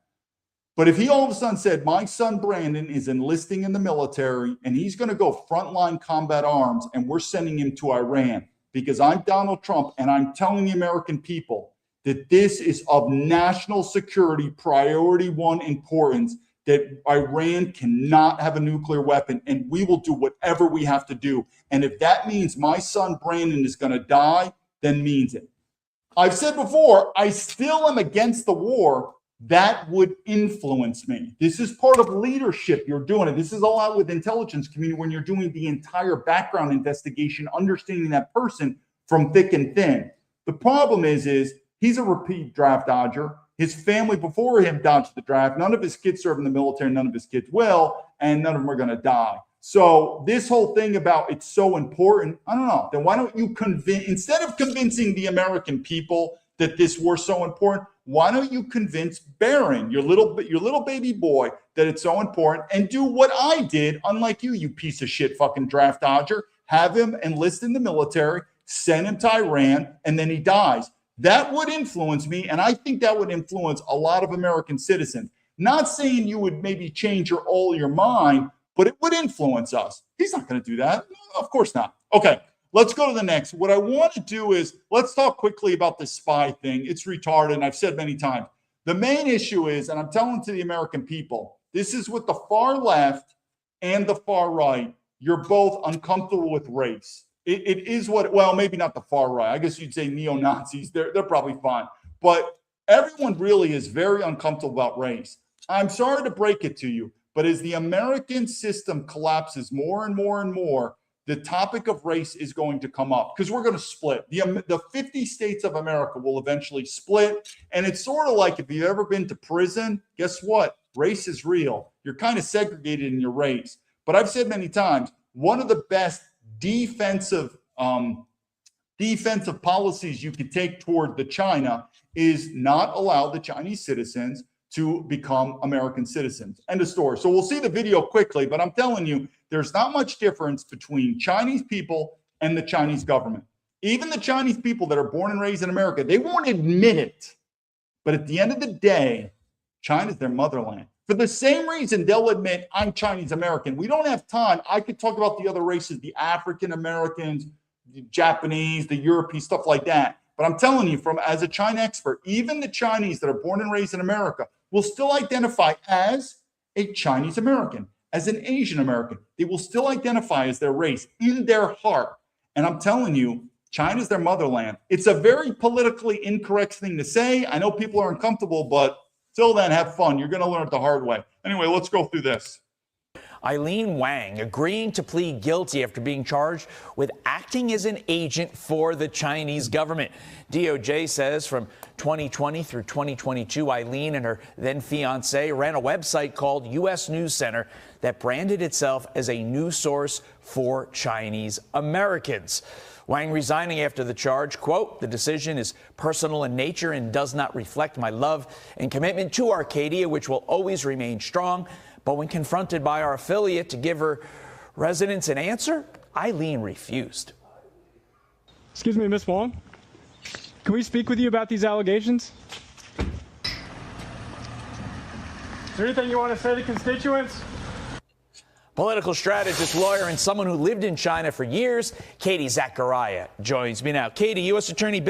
But if he all of a sudden said, my son Brandon is enlisting in the military and he's going to go frontline combat arms and we're sending him to Iran because I'm Donald Trump and I'm telling the American people that this is of national security priority one importance, that Iran cannot have a nuclear weapon and we will do whatever we have to do. And if that means my son Brandon is going to die, then means it. I've said before, I still am against the war. That would influence me. This is part of leadership. You're doing it. This is a lot with intelligence community when you're doing the entire background investigation, understanding that person from thick and thin. The problem is he's a repeat draft dodger. His family before him dodged the draft. None of his kids serve in the military. None of his kids will, and none of them are going to die. So this whole thing about it's so important, I don't know. Then why don't you instead of convincing the American people that this war's so important, why don't you convince Barron, your little baby boy, that it's so important, and do what I did, unlike you piece of shit fucking draft dodger, have him enlist in the military, send him to Iran, and then he dies. That would influence me, and I think that would influence a lot of American citizens. Not saying you would maybe change your mind, but it would influence us. He's not going to do that. No, of course not. Okay. Let's go to the next. What I want to do is let's talk quickly about this spy thing. It's retarded, and I've said many times. The main issue is, and I'm telling to the American people, this is with the far left and the far right. You're both uncomfortable with race. It is well, maybe not the far right. I guess you'd say neo-Nazis. They're probably fine. But everyone really is very uncomfortable about race. I'm sorry to break it to you, but as the American system collapses more and more and more, the topic of race is going to come up because we're going to split. The 50 states of America will eventually split. And it's sort of like if you've ever been to prison, guess what? Race is real. You're kind of segregated in your race. But I've said many times, one of the best defensive policies you could take toward the China is not allow the Chinese citizens to become American citizens. End of story. So we'll see the video quickly, but I'm telling you, there's not much difference between Chinese people and the Chinese government. Even the Chinese people that are born and raised in America, they won't admit it. But at the end of the day, China's their motherland. For the same reason, they'll admit, I'm Chinese American. We don't have time. I could talk about the other races, the African Americans, the Japanese, the European, stuff like that. But I'm telling you, as a China expert, even the Chinese that are born and raised in America will still identify as a Chinese American. as an Asian American. They will still identify as their race in their heart. And I'm telling you, China's their motherland. It's a very politically incorrect thing to say. I know people are uncomfortable, but till then, have fun. You're going to learn it the hard way. Anyway, let's go through this. Eileen Wang agreeing to plead guilty after being charged with acting as an agent for the Chinese government. DOJ says from 2020 through 2022, Eileen and her then fiance ran a website called U.S. News Center that branded itself as a news source for Chinese Americans. Wang resigning after the charge, quote, "The decision is personal in nature and does not reflect my love and commitment to Arcadia, which will always remain strong." But when confronted by our affiliate to give her residents an answer, Eileen refused. Excuse me, Miss Wong. Can we speak with you about these allegations? Is there anything you want to say to constituents? Political strategist, lawyer, and someone who lived in China for years, Katie Zachariah joins me now. Katie, U.S. Attorney.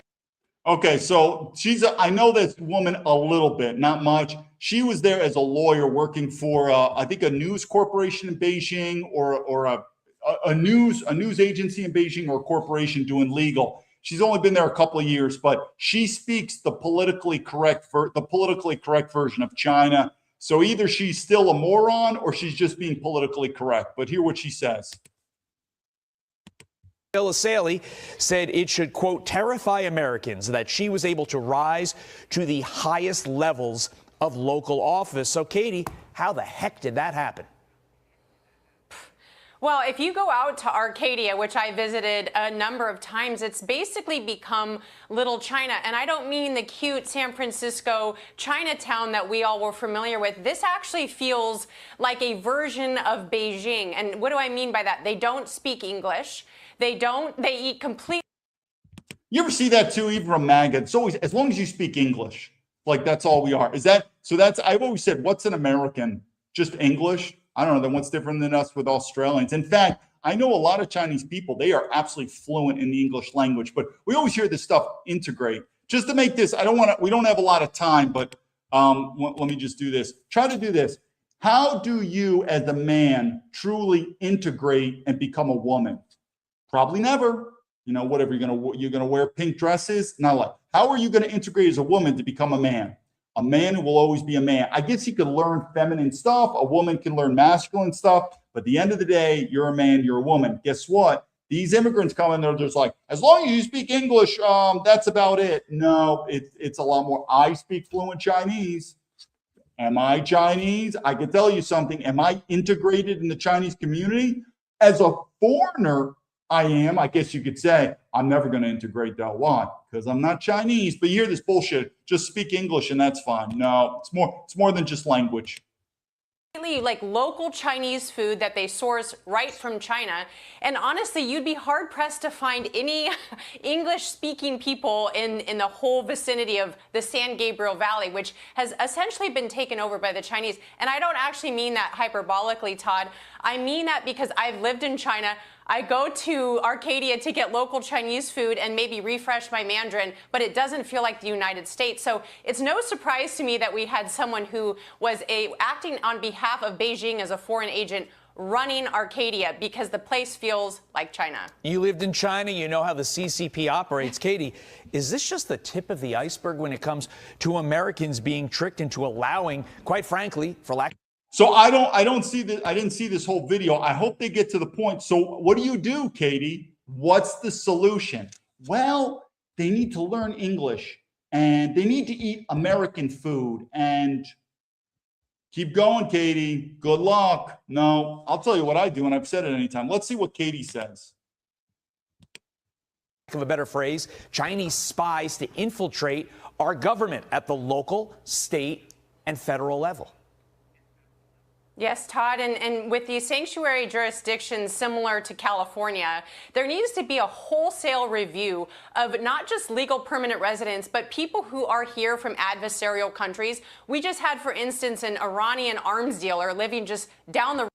Okay, so I know this woman a little bit, not much. She was there as a lawyer working for, I think, a news corporation in Beijing or a news agency in Beijing or a corporation doing legal. She's only been there a couple of years, but she speaks the politically correct version of China. So either she's still a moron or she's just being politically correct. But hear what she says. Emissary said it should, quote, terrify Americans that she was able to rise to the highest levels of local office. So, Katie, how the heck did that happen? Well, if you go out to Arcadia, which I visited a number of times, it's basically become Little China. And I don't mean the cute San Francisco Chinatown that we all were familiar with. This actually feels like a version of Beijing. And what do I mean by that? They don't speak English. They eat completely. You ever see that too, even from MAGA? It's always, as long as you speak English, like that's all we are. I've always said, what's an American? Just English? I don't know, then what's different than us with Australians? In fact, I know a lot of Chinese people, they are absolutely fluent in the English language, but we always hear this stuff integrate. Just to make this, we don't have a lot of time, but let me just do this. Try to do this. How do you, as a man, truly integrate and become a woman? Probably never. You know, whatever you're gonna wear pink dresses. Not like. How are you gonna integrate as a woman to become a man? A man who will always be a man. I guess you can learn feminine stuff. A woman can learn masculine stuff. But at the end of the day, you're a man. You're a woman. Guess what? These immigrants come in, they're just like, as long as you speak English, that's about it. No, it's a lot more. I speak fluent Chinese. Am I Chinese? I can tell you something. Am I integrated in the Chinese community? As a foreigner, I am. I guess you could say I'm never going to integrate though. Why? Because I'm not Chinese. But you hear this bullshit. Just speak English and that's fine. No, it's more than just language. Like local Chinese food that they source right from China. And honestly, you'd be hard pressed to find any English speaking people in the whole vicinity of the San Gabriel Valley, which has essentially been taken over by the Chinese. And I don't actually mean that hyperbolically, Todd. I mean that because I've lived in China. I go to Arcadia to get local Chinese food and maybe refresh my Mandarin, but it doesn't feel like the United States. So it's no surprise to me that we had someone who was acting on behalf of Beijing as a foreign agent running Arcadia because the place feels like China. You lived in China. You know how the CCP operates. Katie, is this just the tip of the iceberg when it comes to Americans being tricked into allowing, quite frankly, for lack. So I don't see that. I didn't see this whole video. I hope they get to the point. So what do, Katie? What's the solution? Well, they need to learn English and they need to eat American food and keep going, Katie. Good luck. No, I'll tell you what I do, and I've said it anytime. Let's see what Katie says. Of a better phrase, Chinese spies to infiltrate our government at the local, state, and federal level. Yes, Todd, and with these sanctuary jurisdictions similar to California, there needs to be a wholesale review of not just legal permanent residents, but people who are here from adversarial countries. We just had, for instance, an Iranian arms dealer living just down the.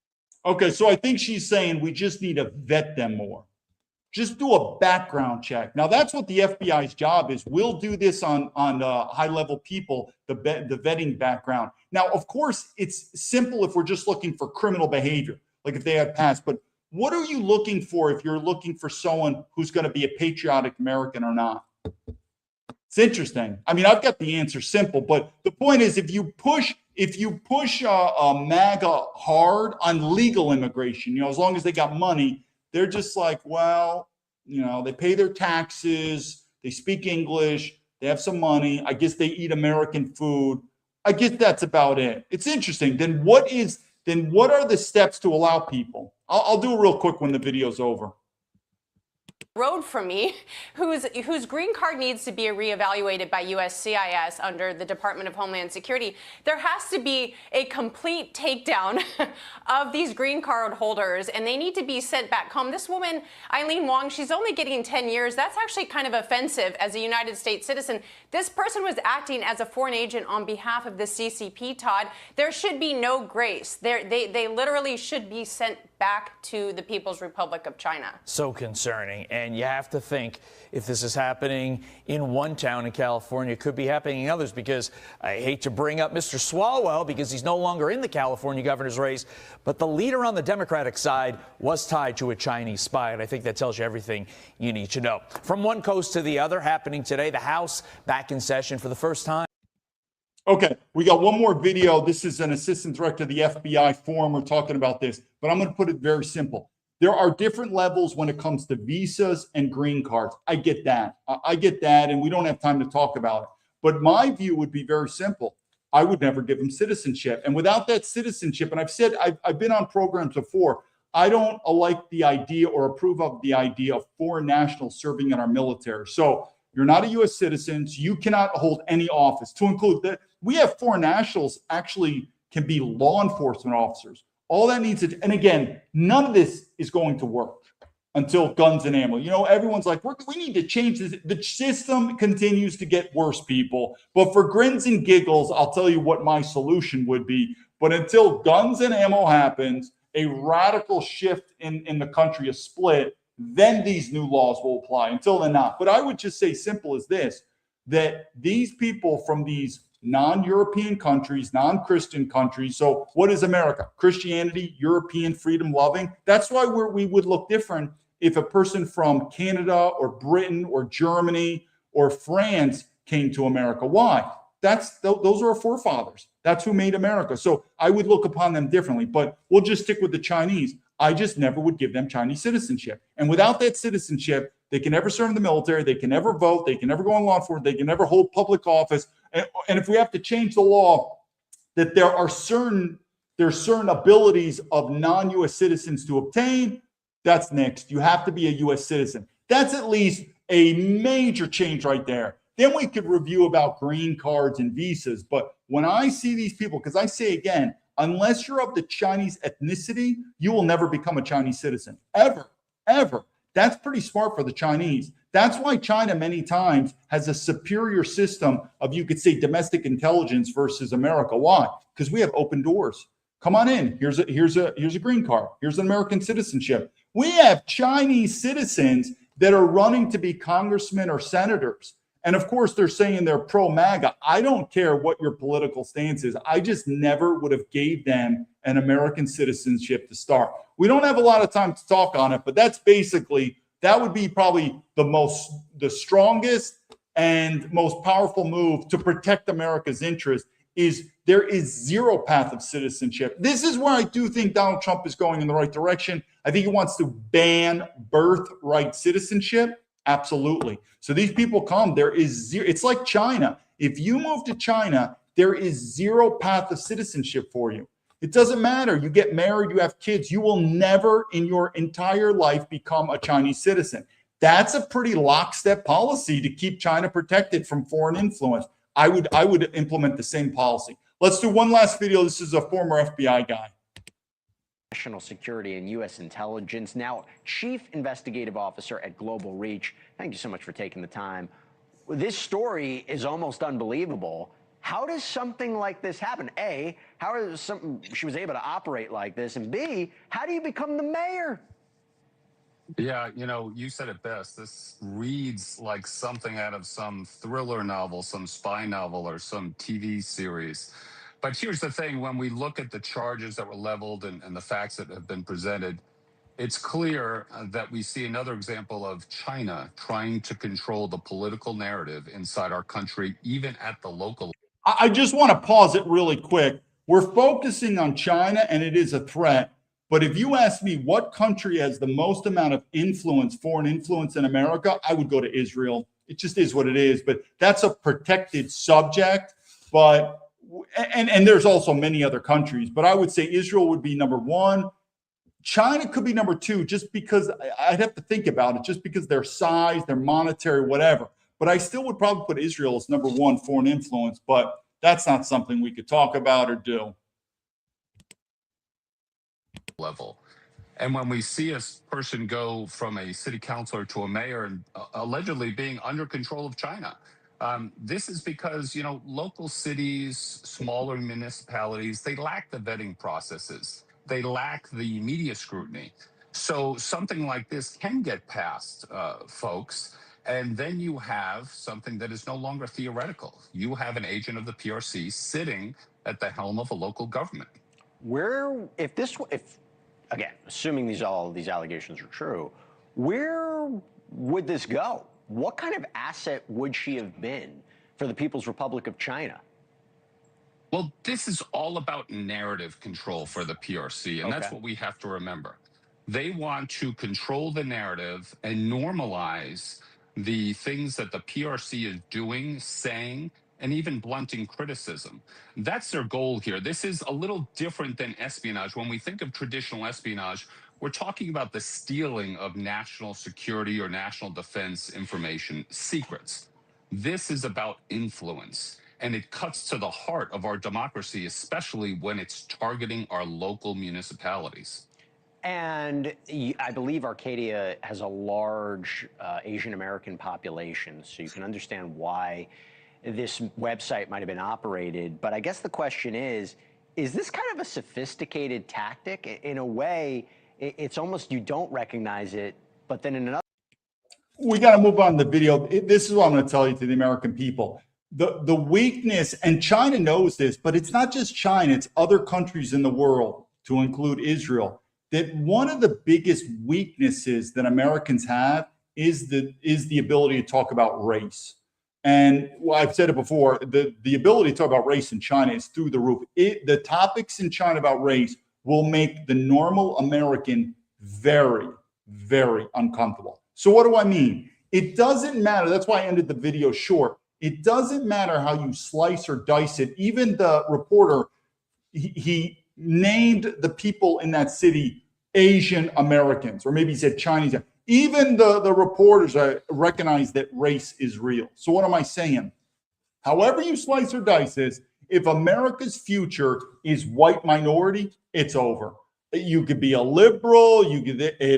Okay, so I think she's saying we just need to vet them more. just do a background check. Now, that's what the FBI's job is. We'll do this on high-level people, the vetting background. Now, of course, it's simple if we're just looking for criminal behavior, like if they have past. But what are you looking for if you're looking for someone who's going to be a patriotic American or not? It's interesting. I mean, I've got the answer simple, but the point is, if you push MAGA hard on legal immigration, you know, as long as they got money, they're just like, well, you know, they pay their taxes, they speak English, they have some money. I guess they eat American food. I guess that's about it. It's interesting. Then what are the steps to allow people? I'll do it real quick when the video's over. Road from me, whose green card needs to be reevaluated by USCIS under the Department of Homeland Security. There has to be a complete takedown of these green card holders, and they need to be sent back home. This woman, Eileen Wong, she's only getting 10 years. That's actually kind of offensive as a United States citizen. This person was acting as a foreign agent on behalf of the CCP, Todd. There should be no grace. They literally should be sent back to the People's Republic of China. So concerning. And you have to think, if this is happening in one town in California, it could be happening in others, because I hate to bring up Mr. Swalwell because he's no longer in the California governor's race, but the leader on the Democratic side was tied to a Chinese spy, and I think that tells you everything you need to know. From one coast to the other, happening today, the House back in session for the first time. Okay, we got one more video. This is an assistant director of the FBI forum. We're talking about this, but I'm going to put it very simple. There are different levels when it comes to visas and green cards. I get that. I get that, and we don't have time to talk about it. But my view would be very simple. I would never give them citizenship. And without that citizenship, and I've said, I've been on programs before, I don't like the idea or approve of the idea of foreign nationals serving in our military. So you're not a U.S. citizen. You cannot hold any office, to include that. We have foreign nationals actually can be law enforcement officers. All that needs to, and again, none of this is going to work until guns and ammo. You know, everyone's like, we need to change this. The system continues to get worse, people. But for grins and giggles, I'll tell you what my solution would be. But until guns and ammo happens, a radical shift in the country, a split, then these new laws will apply. Until they're not. But I would just say simple as this, that these people from these non-European countries, non-Christian countries. So what is America? Christianity, European, freedom-loving. That's why we would look different if a person from Canada or Britain or Germany or France came to America. Why? Those are our forefathers. That's who made America. So I would look upon them differently, but we'll just stick with the Chinese. I just never would give them Chinese citizenship. And without that citizenship, they can never serve in the military. They can never vote. They can never go on law enforcement. They can never hold public office. And if we have to change the law, that there are certain abilities of non-U.S. citizens to obtain, that's next. You have to be a U.S. citizen. That's at least a major change right there. Then we could review about green cards and visas. But when I see these people, because I say again, unless you're of the Chinese ethnicity, you will never become a Chinese citizen. Ever. That's pretty smart for the Chinese. That's why China many times has a superior system of, you could say, domestic intelligence versus America. Why? Because we have open doors. Come on in. Here's a green card. Here's an American citizenship. We have Chinese citizens that are running to be congressmen or senators. And of course, they're saying they're pro-MAGA. I don't care what your political stance is. I just never would have gave them an American citizenship to start. We don't have a lot of time to talk on it, but that would be probably the strongest and most powerful move to protect America's interest. There is zero path of citizenship. This is where I do think Donald Trump is going in the right direction. I think he wants to ban birthright citizenship. Absolutely. So these people come, there is zero. It's like China. If you move to China, there is zero path of citizenship for you. It doesn't matter. You get married, you have kids. You will never in your entire life become a Chinese citizen. That's a pretty lockstep policy to keep China protected from foreign influence. I would implement the same policy. Let's do one last video. This is a former FBI guy. National Security and U.S. Intelligence, now Chief Investigative Officer at Global Reach. Thank you so much for taking the time. This story is almost unbelievable. How does something like this happen? A, how is she was able to operate like this? And B, how do you become the mayor? Yeah, you said it best. This reads like something out of some thriller novel, some spy novel, or some TV series. But here's the thing, when we look at the charges that were leveled and the facts that have been presented, it's clear that we see another example of China trying to control the political narrative inside our country, even at the local. I just want to pause it really quick. We're focusing on China, and it is a threat. But if you ask me what country has the most amount of influence, foreign influence in America, I would go to Israel. It just is what it is. But that's a protected subject. But and there's also many other countries. But I would say Israel would be number one. China could be number two, just because I'd have to think about it, just because their size, their monetary, whatever. But I still would probably put Israel as number one foreign influence. But that's not something we could talk about or do. Level. And when we see a person go from a city councilor to a mayor and allegedly being under control of China, this is because, local cities, smaller municipalities, they lack the vetting processes. They lack the media scrutiny. So something like this can get past, folks. And then you have something that is no longer theoretical. You have an agent of the PRC sitting at the helm of a local government. Again, assuming all these allegations are true, where would this go? What kind of asset would she have been for the People's Republic of China? Well, this is all about narrative control for the PRC, and that's what we have to remember. They want to control the narrative and normalize the things that the PRC is doing, saying, and even blunting criticism. That's their goal here. This is a little different than espionage. When we think of traditional espionage, we're talking about the stealing of national security or national defense information, secrets. This is about influence, and it cuts to the heart of our democracy, especially when it's targeting our local municipalities. And I believe Arcadia has a large Asian American population, so you can understand why this website might have been operated. But I guess the question is this kind of a sophisticated tactic? In a way, it's almost you don't recognize it, but then in another. We got to move on to the video. This is what I'm going to tell you to the American people. The weakness, and China knows this, but it's not just China, it's other countries in the world, to include Israel, that one of the biggest weaknesses that Americans have is the ability to talk about race. And I've said it before, the ability to talk about race in China is through the roof. The topics in China about race will make the normal American very, very uncomfortable. So what do I mean? It doesn't matter. That's why I ended the video short. It doesn't matter how you slice or dice it. Even the reporter, he named the people in that city Asian Americans, or maybe he said Chinese. Even the reporters recognize that race is real. So what am I saying? However you slice or dice this, if America's future is white minority, it's over. You could be a liberal,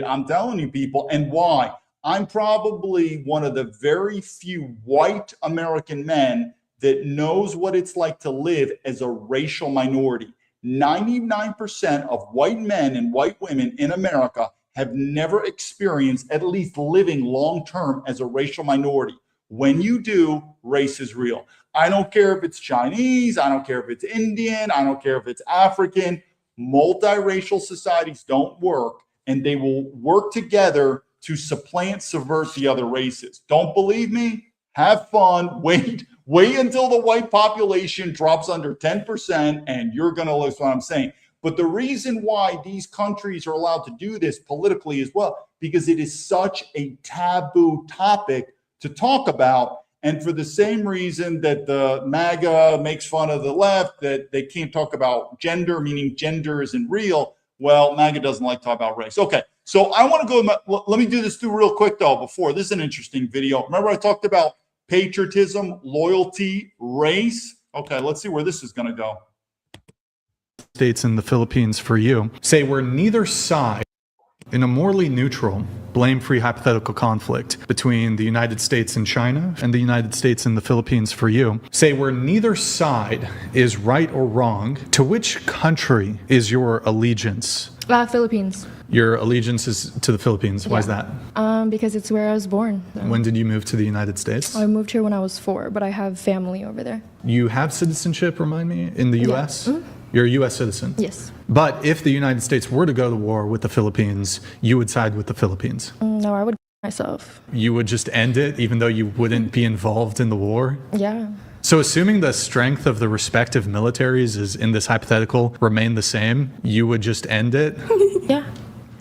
I'm telling you people, and why? I'm probably one of the very few white American men that knows what it's like to live as a racial minority. 99% of white men and white women in America have never experienced at least living long-term as a racial minority. When you do, race is real. I don't care if it's Chinese, I don't care if it's Indian, I don't care if it's African. Multiracial societies don't work, and they will work together to supplant, subvert the other races. Don't believe me? Have fun. Wait until the white population drops under 10%, and you're going to listen to what I'm saying. But the reason why these countries are allowed to do this politically as well, because it is such a taboo topic to talk about. And for the same reason that the MAGA makes fun of the left, that they can't talk about gender, meaning gender isn't real. Well, MAGA doesn't like to talk about race. Okay, so I want to go, let me do this through real quick though before. This is an interesting video. Remember I talked about patriotism, loyalty, race? Okay, let's see where this is going to go. States and the Philippines for you. Say we're neither side in a morally neutral, blame-free hypothetical conflict between the United States and China and the United States and the Philippines for you. Say where neither side is right or wrong. To which country is your allegiance? Philippines. Your allegiance is to the Philippines. Why is that? Because it's where I was born. When did you move to the United States? I moved here when I was 4, but I have family over there. You have citizenship, remind me, in the U.S.? Mm-hmm. You're a U.S. citizen? Yes. But if the United States were to go to war with the Philippines, you would side with the Philippines? No, I would myself. You would just end it even though you wouldn't be involved in the war? Yeah. So assuming the strength of the respective militaries is, in this hypothetical, remain the same, you would just end it? Yeah.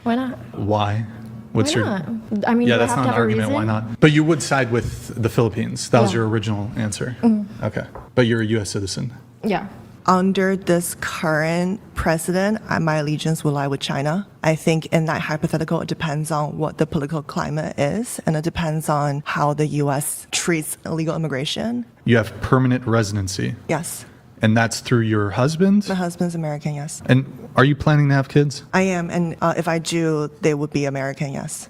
Why not? Why? What's Why not? I mean, Yeah, do I that's have not to an have a argument. reason? Why not? But you would side with the Philippines. That was Yeah. your original answer. Okay. But you're a U.S. citizen. Yeah. Under this current president, my allegiance will lie with China. I think in that hypothetical, it depends on what the political climate is, and it depends on how the U.S. treats illegal immigration. You have permanent residency. Yes. And that's through your husband? My husband's American, yes. And are you planning to have kids? I am, and if I do, they would be American, yes.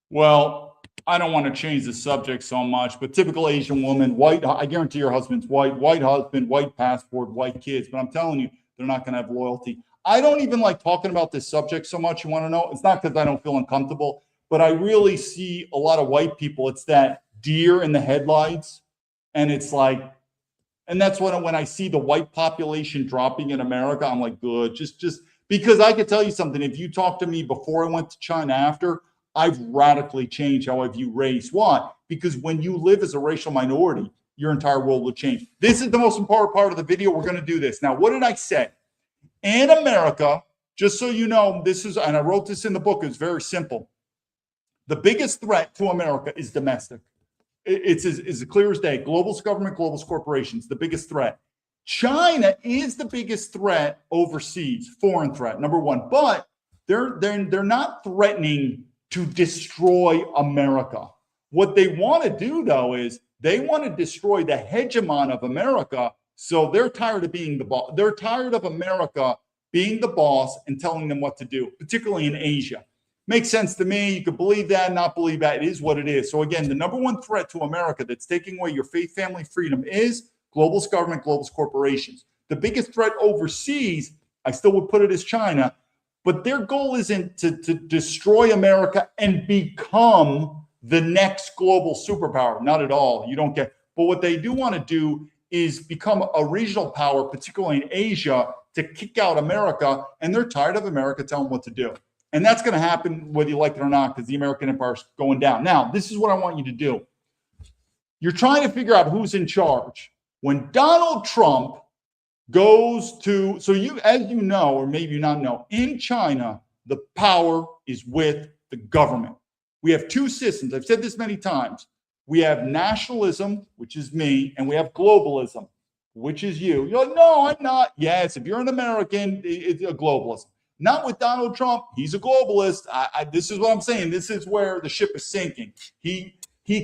Well, I don't want to change the subject so much, but typical Asian woman, white, I guarantee your husband's white husband, white passport, white kids, but I'm telling you, they're not going to have loyalty. I don't even like talking about this subject so much. You want to know? It's not because I don't feel uncomfortable, but I really see a lot of white people. It's that deer in the headlights. And it's like, and that's when I see the white population dropping in America, I'm like, good, just because I could tell you something. If you talk to me before I went to China, after, I've radically changed how I view race. Why? Because when you live as a racial minority, your entire world will change. This is the most important part of the video. We're going to do this. Now, what did I say? In America, just so you know, this is, and I wrote this in the book, it's very simple. The biggest threat to America is domestic. It's as clear as day. Global government, global corporations, the biggest threat. China is the biggest threat overseas, foreign threat, number one. But they're not threatening to destroy America. What they want to do, though, is they want to destroy the hegemon of America. So they're tired of being the boss. They're tired of America being the boss and telling them what to do, particularly in Asia. Makes sense to me. You could believe that, not believe that. It is what it is. So again, the number one threat to America that's taking away your faith, family, freedom is global government, global corporations. The biggest threat overseas, I still would put it as China, but their goal isn't to destroy America and become the next global superpower. Not at all. You don't get. But what they do want to do is become a regional power, particularly in Asia, to kick out America. And they're tired of America telling them what to do. And that's going to happen whether you like it or not, because the American empire is going down. Now, this is what I want you to do. You're trying to figure out who's in charge. When Donald Trump goes to, so you, as you know, or maybe you not know, in China, the power is with the government. We have two systems. I've said this many times. We have nationalism, which is me, and we have globalism, which is you. You're like, no, I'm not. Yes, if you're an American, it's a globalist. Not with Donald Trump. He's a globalist. This is what I'm saying. This is where the ship is sinking. He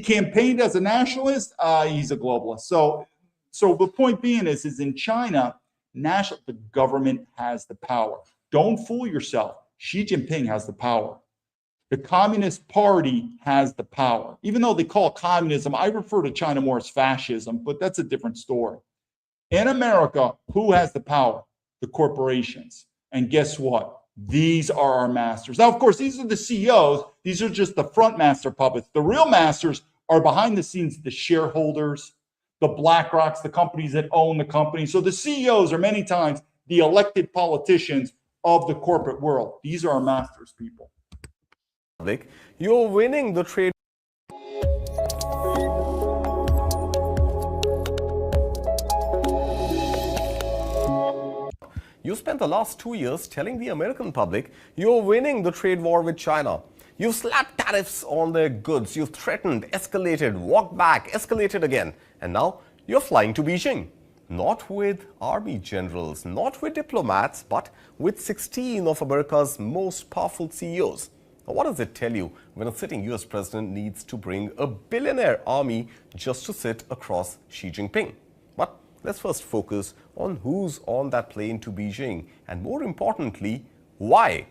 campaigned as a nationalist. He's a globalist. So the point being is in China, the government has the power. Don't fool yourself. Xi Jinping has the power. The Communist Party has the power. Even though they call it communism, I refer to China more as fascism, but that's a different story. In America, who has the power? The corporations. And guess what? These are our masters. Now, of course, these are the CEOs. These are just the front master puppets. The real masters are behind the scenes, the shareholders, the BlackRocks, the companies that own the company. So the CEOs are many times the elected politicians of the corporate world. These are our masters, people. You're winning the trade. You spent the last 2 years telling the American public you're winning the trade war with China. You've slapped tariffs on their goods. You've threatened, escalated, walked back, escalated again. And now you're flying to Beijing. Not with army generals, not with diplomats, but with 16 of America's most powerful CEOs. Now, what does it tell you when a sitting US president needs to bring a billionaire army just to sit across Xi Jinping? But let's first focus on who's on that plane to Beijing, and more importantly, why?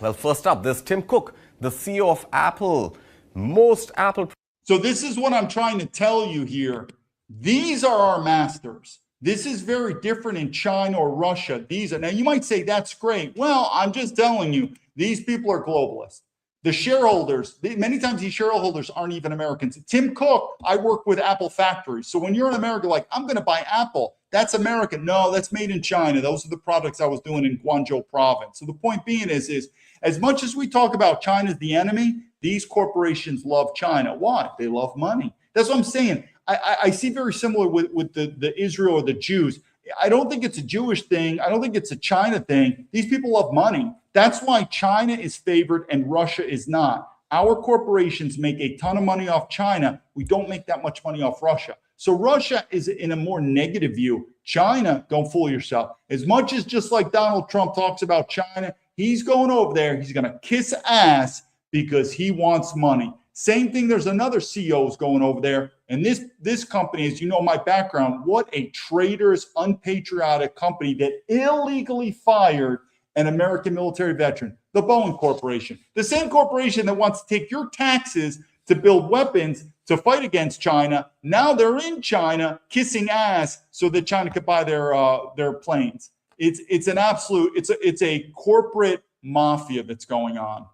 Well, first up, there's Tim Cook, the CEO of Apple. Most Apple. So this is what I'm trying to tell you here. These are our masters. This is very different in China or Russia. Now you might say that's great. Well, I'm just telling you, these people are globalists. The shareholders, many times these shareholders aren't even Americans. Tim Cook, I work with Apple factories. So when you're in America, like, I'm going to buy Apple, that's American. No, that's made in China. Those are the products I was doing in Guangzhou province. So the point being is as much as we talk about China's the enemy, these corporations love China. Why? They love money. That's what I'm saying. I see very similar with the Israel or the Jews. I don't think it's a Jewish thing. I don't think it's a China thing. These people love money. That's why China is favored and Russia is not. Our corporations make a ton of money off China. We don't make that much money off Russia. So Russia is in a more negative view. China, don't fool yourself. As much as just like Donald Trump talks about China, he's going over there. He's going to kiss ass because he wants money. Same thing, there's another CEO who's going over there. And this company, as you know my background, what a traitorous, unpatriotic company that illegally fired an American military veteran, the Boeing Corporation. The same corporation that wants to take your taxes to build weapons to fight against China. Now they're in China kissing ass so that China could buy their planes. It's an absolute, it's a corporate mafia that's going on.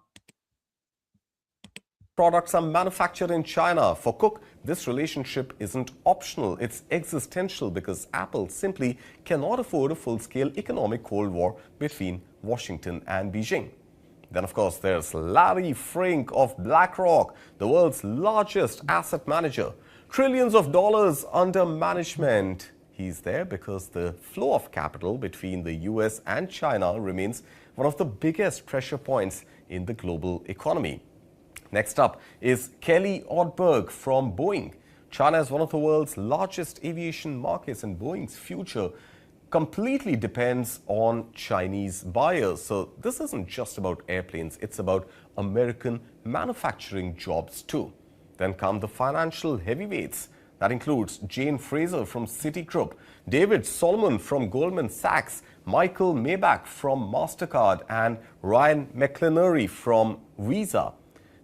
Products are manufactured in China. For Cook, this relationship isn't optional, it's existential because Apple simply cannot afford a full-scale economic Cold War between Washington and Beijing. Then, of course, there's Larry Fink of BlackRock, the world's largest asset manager. Trillions of dollars under management. He's there because the flow of capital between the US and China remains one of the biggest pressure points in the global economy. Next up is Kelly Ortberg from Boeing. China is one of the world's largest aviation markets, and Boeing's future completely depends on Chinese buyers. So this isn't just about airplanes, it's about American manufacturing jobs too. Then come the financial heavyweights. That includes Jane Fraser from Citigroup, David Solomon from Goldman Sachs, Michael Maybach from MasterCard, and Ryan McInerney from Visa.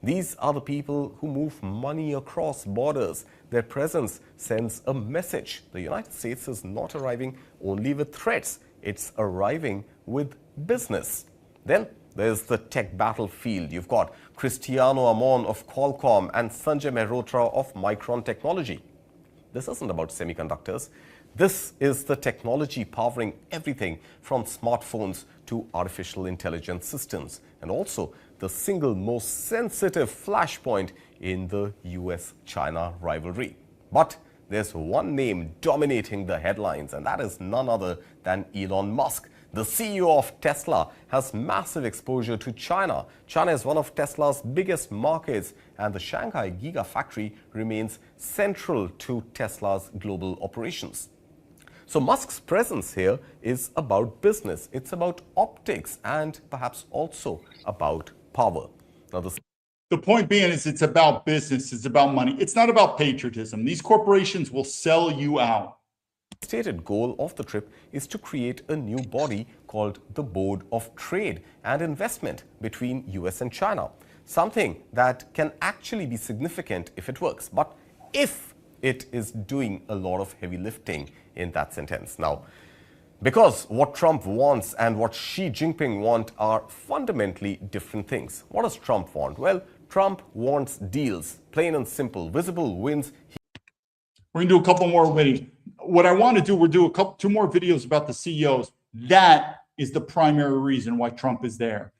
These are the people who move money across borders. Their presence sends a message. The United States is not arriving only with threats, it's arriving with business. Then there's the tech battlefield. You've got Cristiano Amon of Qualcomm and Sanjay Mehrotra of Micron Technology. This isn't about semiconductors. This is the technology powering everything from smartphones to artificial intelligence systems, and also the single most sensitive flashpoint in the US-China rivalry. But there's one name dominating the headlines, and that is none other than Elon Musk. The CEO of Tesla has massive exposure to China. China is one of Tesla's biggest markets, and the Shanghai Gigafactory remains central to Tesla's global operations. So Musk's presence here is about business, it's about optics, and perhaps also about power. Now, the point being is it's about business, it's about money. It's not about patriotism. These corporations will sell you out. The stated goal of the trip is to create a new body called the Board of Trade and Investment between US and China. Something that can actually be significant if it works, but if it is doing a lot of heavy lifting in that sentence. Now, because what Trump wants and what Xi Jinping want are fundamentally different things. What does Trump want? Well, Trump wants deals, plain and simple, visible wins. We're going to do a couple more videos. What I want to do, we'll do two more videos about the CEOs. That is the primary reason why Trump is there.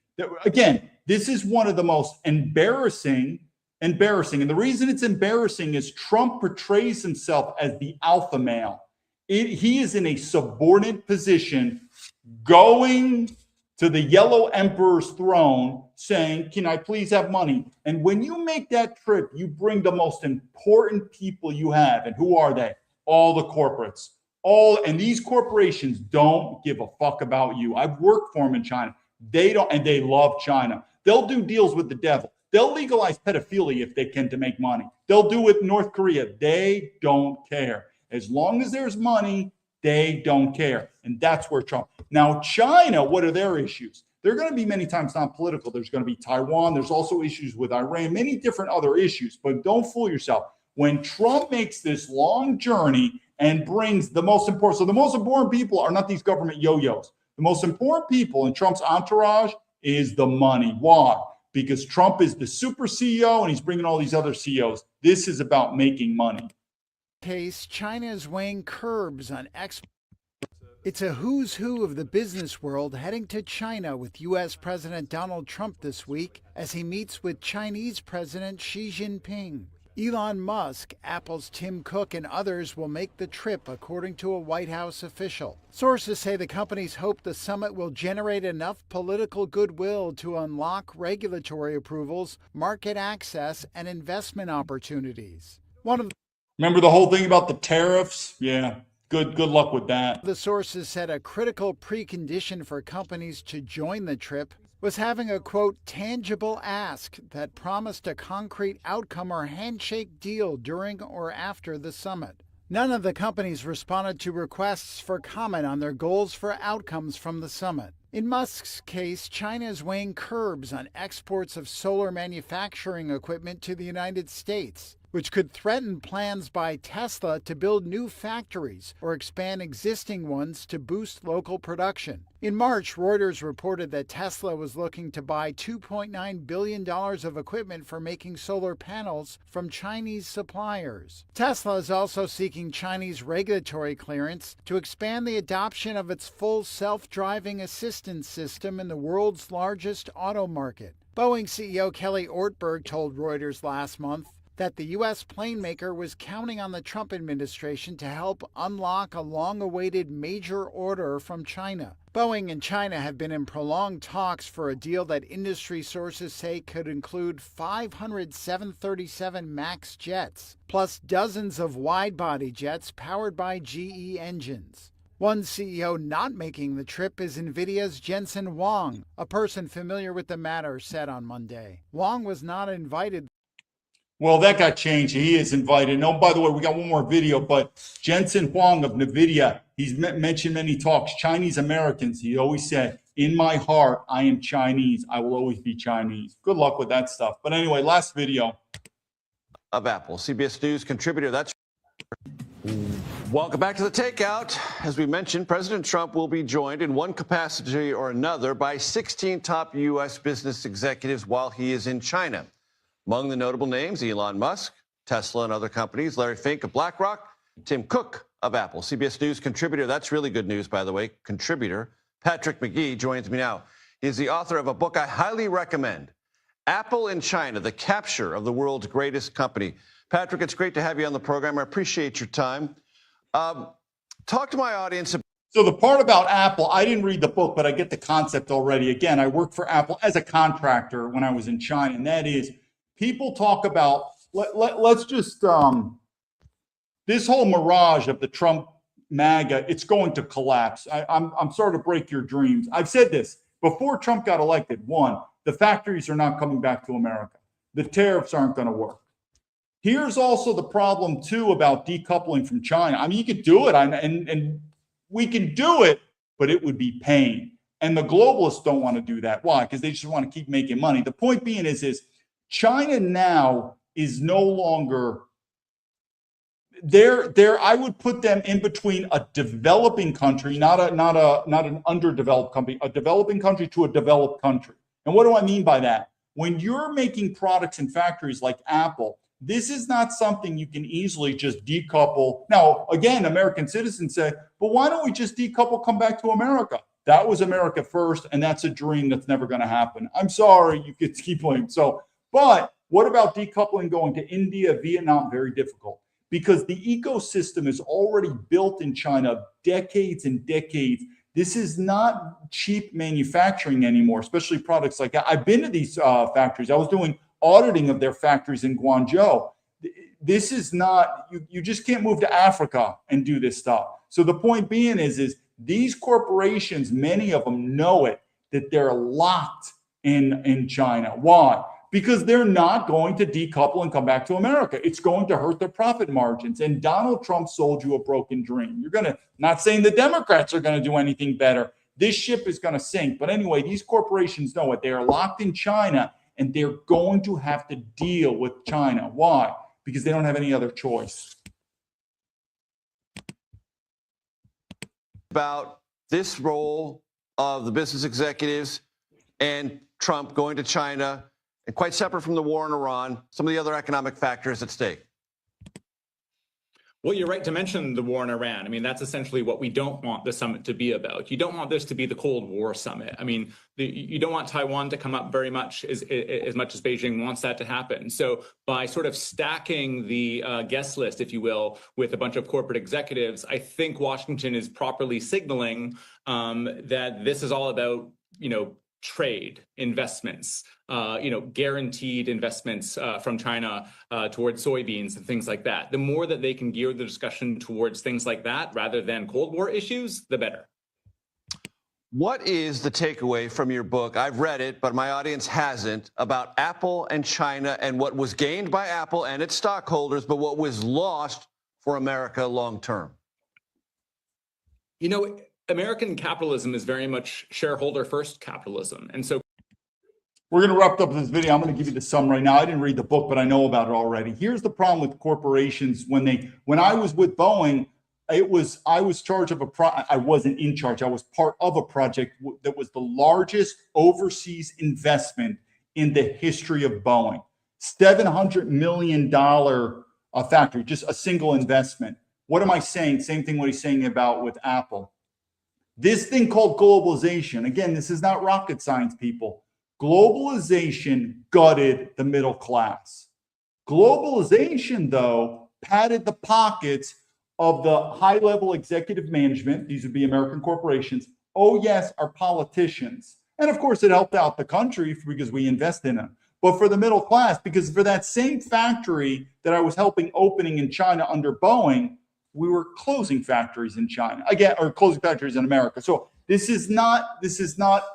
Again, this is one of the most embarrassing. And the reason it's embarrassing is Trump portrays himself as the alpha male. He is in a subordinate position going to the yellow emperor's throne saying, can I please have money? And when you make that trip, you bring the most important people you have. And who are they? All the corporates. And these corporations don't give a fuck about you. I've worked for them in China. They don't, and they love China. They'll do deals with the devil. They'll legalize pedophilia if they can to make money. They'll do it with North Korea. They don't care. As long as there's money, they don't care. And that's where Trump. Now, China, what are their issues? They're going to be many times not political. There's going to be Taiwan. There's also issues with Iran, many different other issues. But don't fool yourself. When Trump makes this long journey and brings the most important. So the most important people are not these government yo-yos. The most important people in Trump's entourage is the money. Why? Because Trump is the super CEO and he's bringing all these other CEOs. This is about making money. Case, China is weighing curbs on export. It's a who's who of the business world heading to China with U.S. President Donald Trump this week as he meets with Chinese President Xi Jinping. Elon Musk, Apple's Tim Cook, and others will make the trip, according to a White House official. Sources say the companies hope the summit will generate enough political goodwill to unlock regulatory approvals, market access, and investment opportunities. Remember the whole thing about the tariffs? Yeah. Good luck with that. The sources said a critical precondition for companies to join the trip was having a, quote, tangible ask that promised a concrete outcome or handshake deal during or after the summit. None of the companies responded to requests for comment on their goals for outcomes from the summit. In Musk's case, China is weighing curbs on exports of solar manufacturing equipment to the United States, which could threaten plans by Tesla to build new factories or expand existing ones to boost local production. In March, Reuters reported that Tesla was looking to buy $2.9 billion of equipment for making solar panels from Chinese suppliers. Tesla is also seeking Chinese regulatory clearance to expand the adoption of its full self-driving assistance system in the world's largest auto market. Boeing CEO Kelly Ortberg told Reuters last month that the U.S. plane maker was counting on the Trump administration to help unlock a long-awaited major order from China. Boeing and China have been in prolonged talks for a deal that industry sources say could include 500 737 MAX jets, plus dozens of wide-body jets powered by GE engines. One CEO not making the trip is NVIDIA's Jensen Huang, a person familiar with the matter said on Monday. Huang was not invited. Well, that got changed. He is invited. No, by the way, we got one more video, but Jensen Huang of NVIDIA, he's mentioned many talks, Chinese Americans. He always said, in my heart, I am Chinese. I will always be Chinese. Good luck with that stuff. But anyway, last video. Of Apple, CBS News contributor. That's welcome back to the Takeout. As we mentioned, President Trump will be joined in one capacity or another by 16 top U.S. business executives while he is in China. Among the notable names, Elon Musk, Tesla and other companies, Larry Fink of BlackRock, Tim Cook of Apple. CBS News contributor, that's really good news, by the way, contributor, Patrick McGee joins me now. He's the author of a book I highly recommend, Apple in China, The Capture of the World's Greatest Company. Patrick, it's great to have you on the program. I appreciate your time. Talk to my audience about. So the part about Apple, I didn't read the book, but I get the concept already. Again, I worked for Apple as a contractor when I was in China, and that is, people talk about, let's just, this whole mirage of the Trump MAGA, it's going to collapse. I'm sorry to break your dreams. I've said this before Trump got elected. One, the factories are not coming back to America. The tariffs aren't going to work. Here's also the problem, too, about decoupling from China. I mean, you could do it, and we can do it, but it would be pain. And the globalists don't want to do that. Why? Because they just want to keep making money. The point being is China now is no longer there. I would put them in between a developing country, not an underdeveloped country, a developing country to a developed country. And what do I mean by that? When you're making products in factories like Apple, this is not something you can easily just decouple. Now, again, American citizens say, but why don't we just decouple, come back to America? That was America first, and that's a dream that's never going to happen. I'm sorry, you could keep blaming. But what about decoupling going to India, Vietnam? Very difficult, because the ecosystem is already built in China decades and decades. This is not cheap manufacturing anymore, especially products like that. I've been to these factories. I was doing auditing of their factories in Guangzhou. This is not, you just can't move to Africa and do this stuff. So the point being is these corporations, many of them know it, that they're locked in China. Why? Because they're not going to decouple and come back to America. It's going to hurt their profit margins. And Donald Trump sold you a broken dream. Not saying the Democrats are going to do anything better. This ship is going to sink. But anyway, these corporations know it. They are locked in China, and they're going to have to deal with China. Why? Because they don't have any other choice. about this role of the business executives and Trump going to China, and quite separate from the war in Iran, some of the other economic factors at stake? Well, you're right to mention the war in Iran. I mean, that's essentially what we don't want the summit to be about. You don't want this to be the Cold War summit. I mean, you don't want Taiwan to come up very much as Beijing wants that to happen. So by sort of stacking the guest list, if you will, with a bunch of corporate executives, I think Washington is properly signaling that this is all about, trade, investments, guaranteed investments from China towards soybeans and things like that. The more that they can gear the discussion towards things like that rather than Cold War issues, the better. What is the takeaway from your book? I've read it, but my audience hasn't, about Apple and China and what was gained by Apple and its stockholders, but what was lost for America long term? American capitalism is very much shareholder first capitalism. And so we're going to wrap up this video. I'm going to give you the summary now. I didn't read the book, but I know about it already. Here's the problem with corporations. When I was with Boeing, I was charge of I wasn't in charge. I was part of a project that was the largest overseas investment in the history of Boeing. $700 million factory, just a single investment. What am I saying? Same thing what he's saying about with Apple. This thing called globalization, again, this is not rocket science, people. Globalization gutted the middle class. Globalization, though, padded the pockets of the high-level executive management. These would be American corporations. Oh, yes, our politicians. And, of course, it helped out the country because we invest in them. But for the middle class, because for that same factory that I was helping opening in China under Boeing, we were closing factories in China again, or closing factories in America. So this is not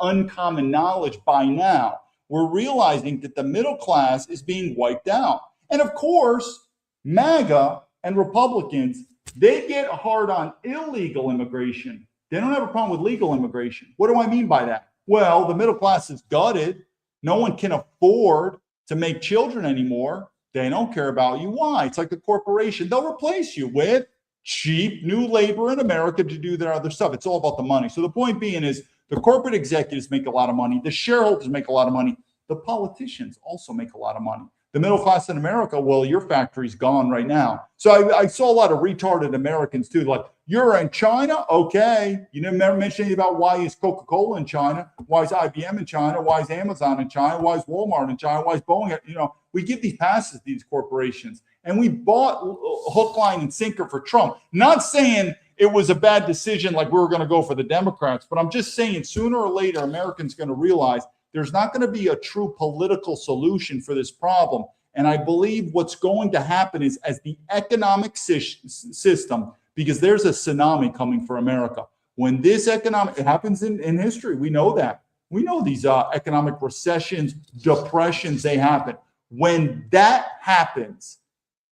uncommon knowledge by now. We're realizing that the middle class is being wiped out. And of course, MAGA and Republicans, they get hard on illegal immigration. They don't have a problem with legal immigration. What do I mean by that? Well, the middle class is gutted. No one can afford to make children anymore. They don't care about you. Why? It's like a corporation. They'll replace you with cheap new labor in America to do their other stuff. It's all about the money. So the point being is the corporate executives make a lot of money. The shareholders make a lot of money. The politicians also make a lot of money. The middle class in America, well, your factory's gone right now. So I saw a lot of retarded Americans too, like, you're in China? Okay. You never mention anything about why is Coca-Cola in China? Why is IBM in China? Why is Amazon in China? Why is Walmart in China? Why is Boeing? We give these passes to these corporations. And we bought hook, line, and sinker for Trump. Not saying it was a bad decision like we were going to go for the Democrats, but I'm just saying sooner or later, Americans are going to realize there's not going to be a true political solution for this problem. And I believe what's going to happen is as the economic system, because there's a tsunami coming for America. When this it happens in history, we know that. We know these economic recessions, depressions, they happen. When that happens,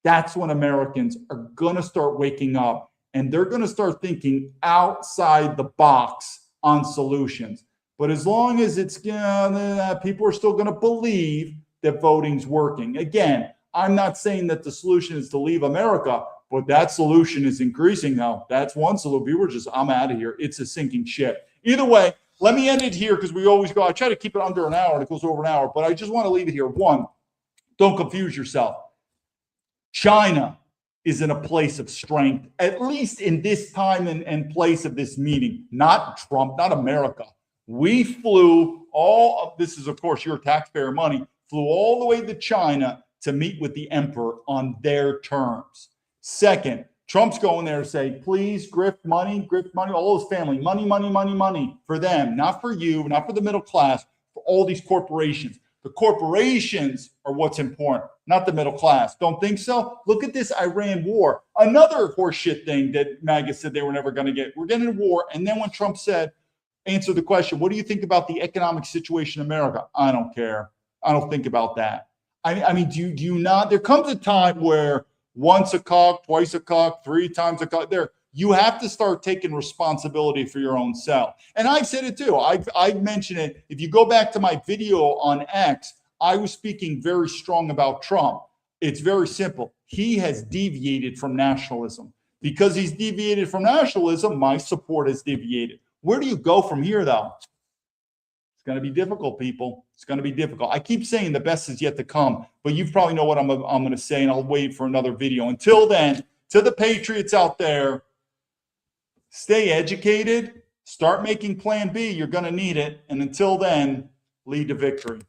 that's when Americans are going to start waking up and they're going to start thinking outside the box on solutions. But as long as it's people are still going to believe that voting's working. Again, I'm not saying that the solution is to leave America, but that solution is increasing now. That's one solution. I'm out of here. It's a sinking ship. Either way, let me end it here because we always go. I try to keep it under an hour and it goes over an hour, but I just want to leave it here. One, don't confuse yourself. China is in a place of strength, at least in this time and place of this meeting. Not Trump, not America. We flew all of this is, of course, your taxpayer money, flew all the way to China to meet with the emperor on their terms. Second, Trump's going there to say, please, grift money, all his family, money for them, not for you, not for the middle class, for all these corporations. The corporations are what's important, not the middle class. Don't think so? Look at this Iran war. Another horseshit thing that MAGA said they were never going to get. We're getting a war. And then when Trump said, answer the question, what do you think about the economic situation in America? I don't care. I don't think about that. I mean, do you not? There comes a time where once a cock, twice a cock, three times a cock, you have to start taking responsibility for your own self. And I've said it too. I've mentioned it. If you go back to my video on X, I was speaking very strong about Trump. It's very simple. He has deviated from nationalism. Because he's deviated from nationalism, my support has deviated. Where do you go from here, though? It's going to be difficult, people. It's going to be difficult. I keep saying the best is yet to come, but you probably know what I'm going to say, and I'll wait for another video. Until then, to the patriots out there, stay educated. Start making plan B. You're going to need it. And until then, lead to victory.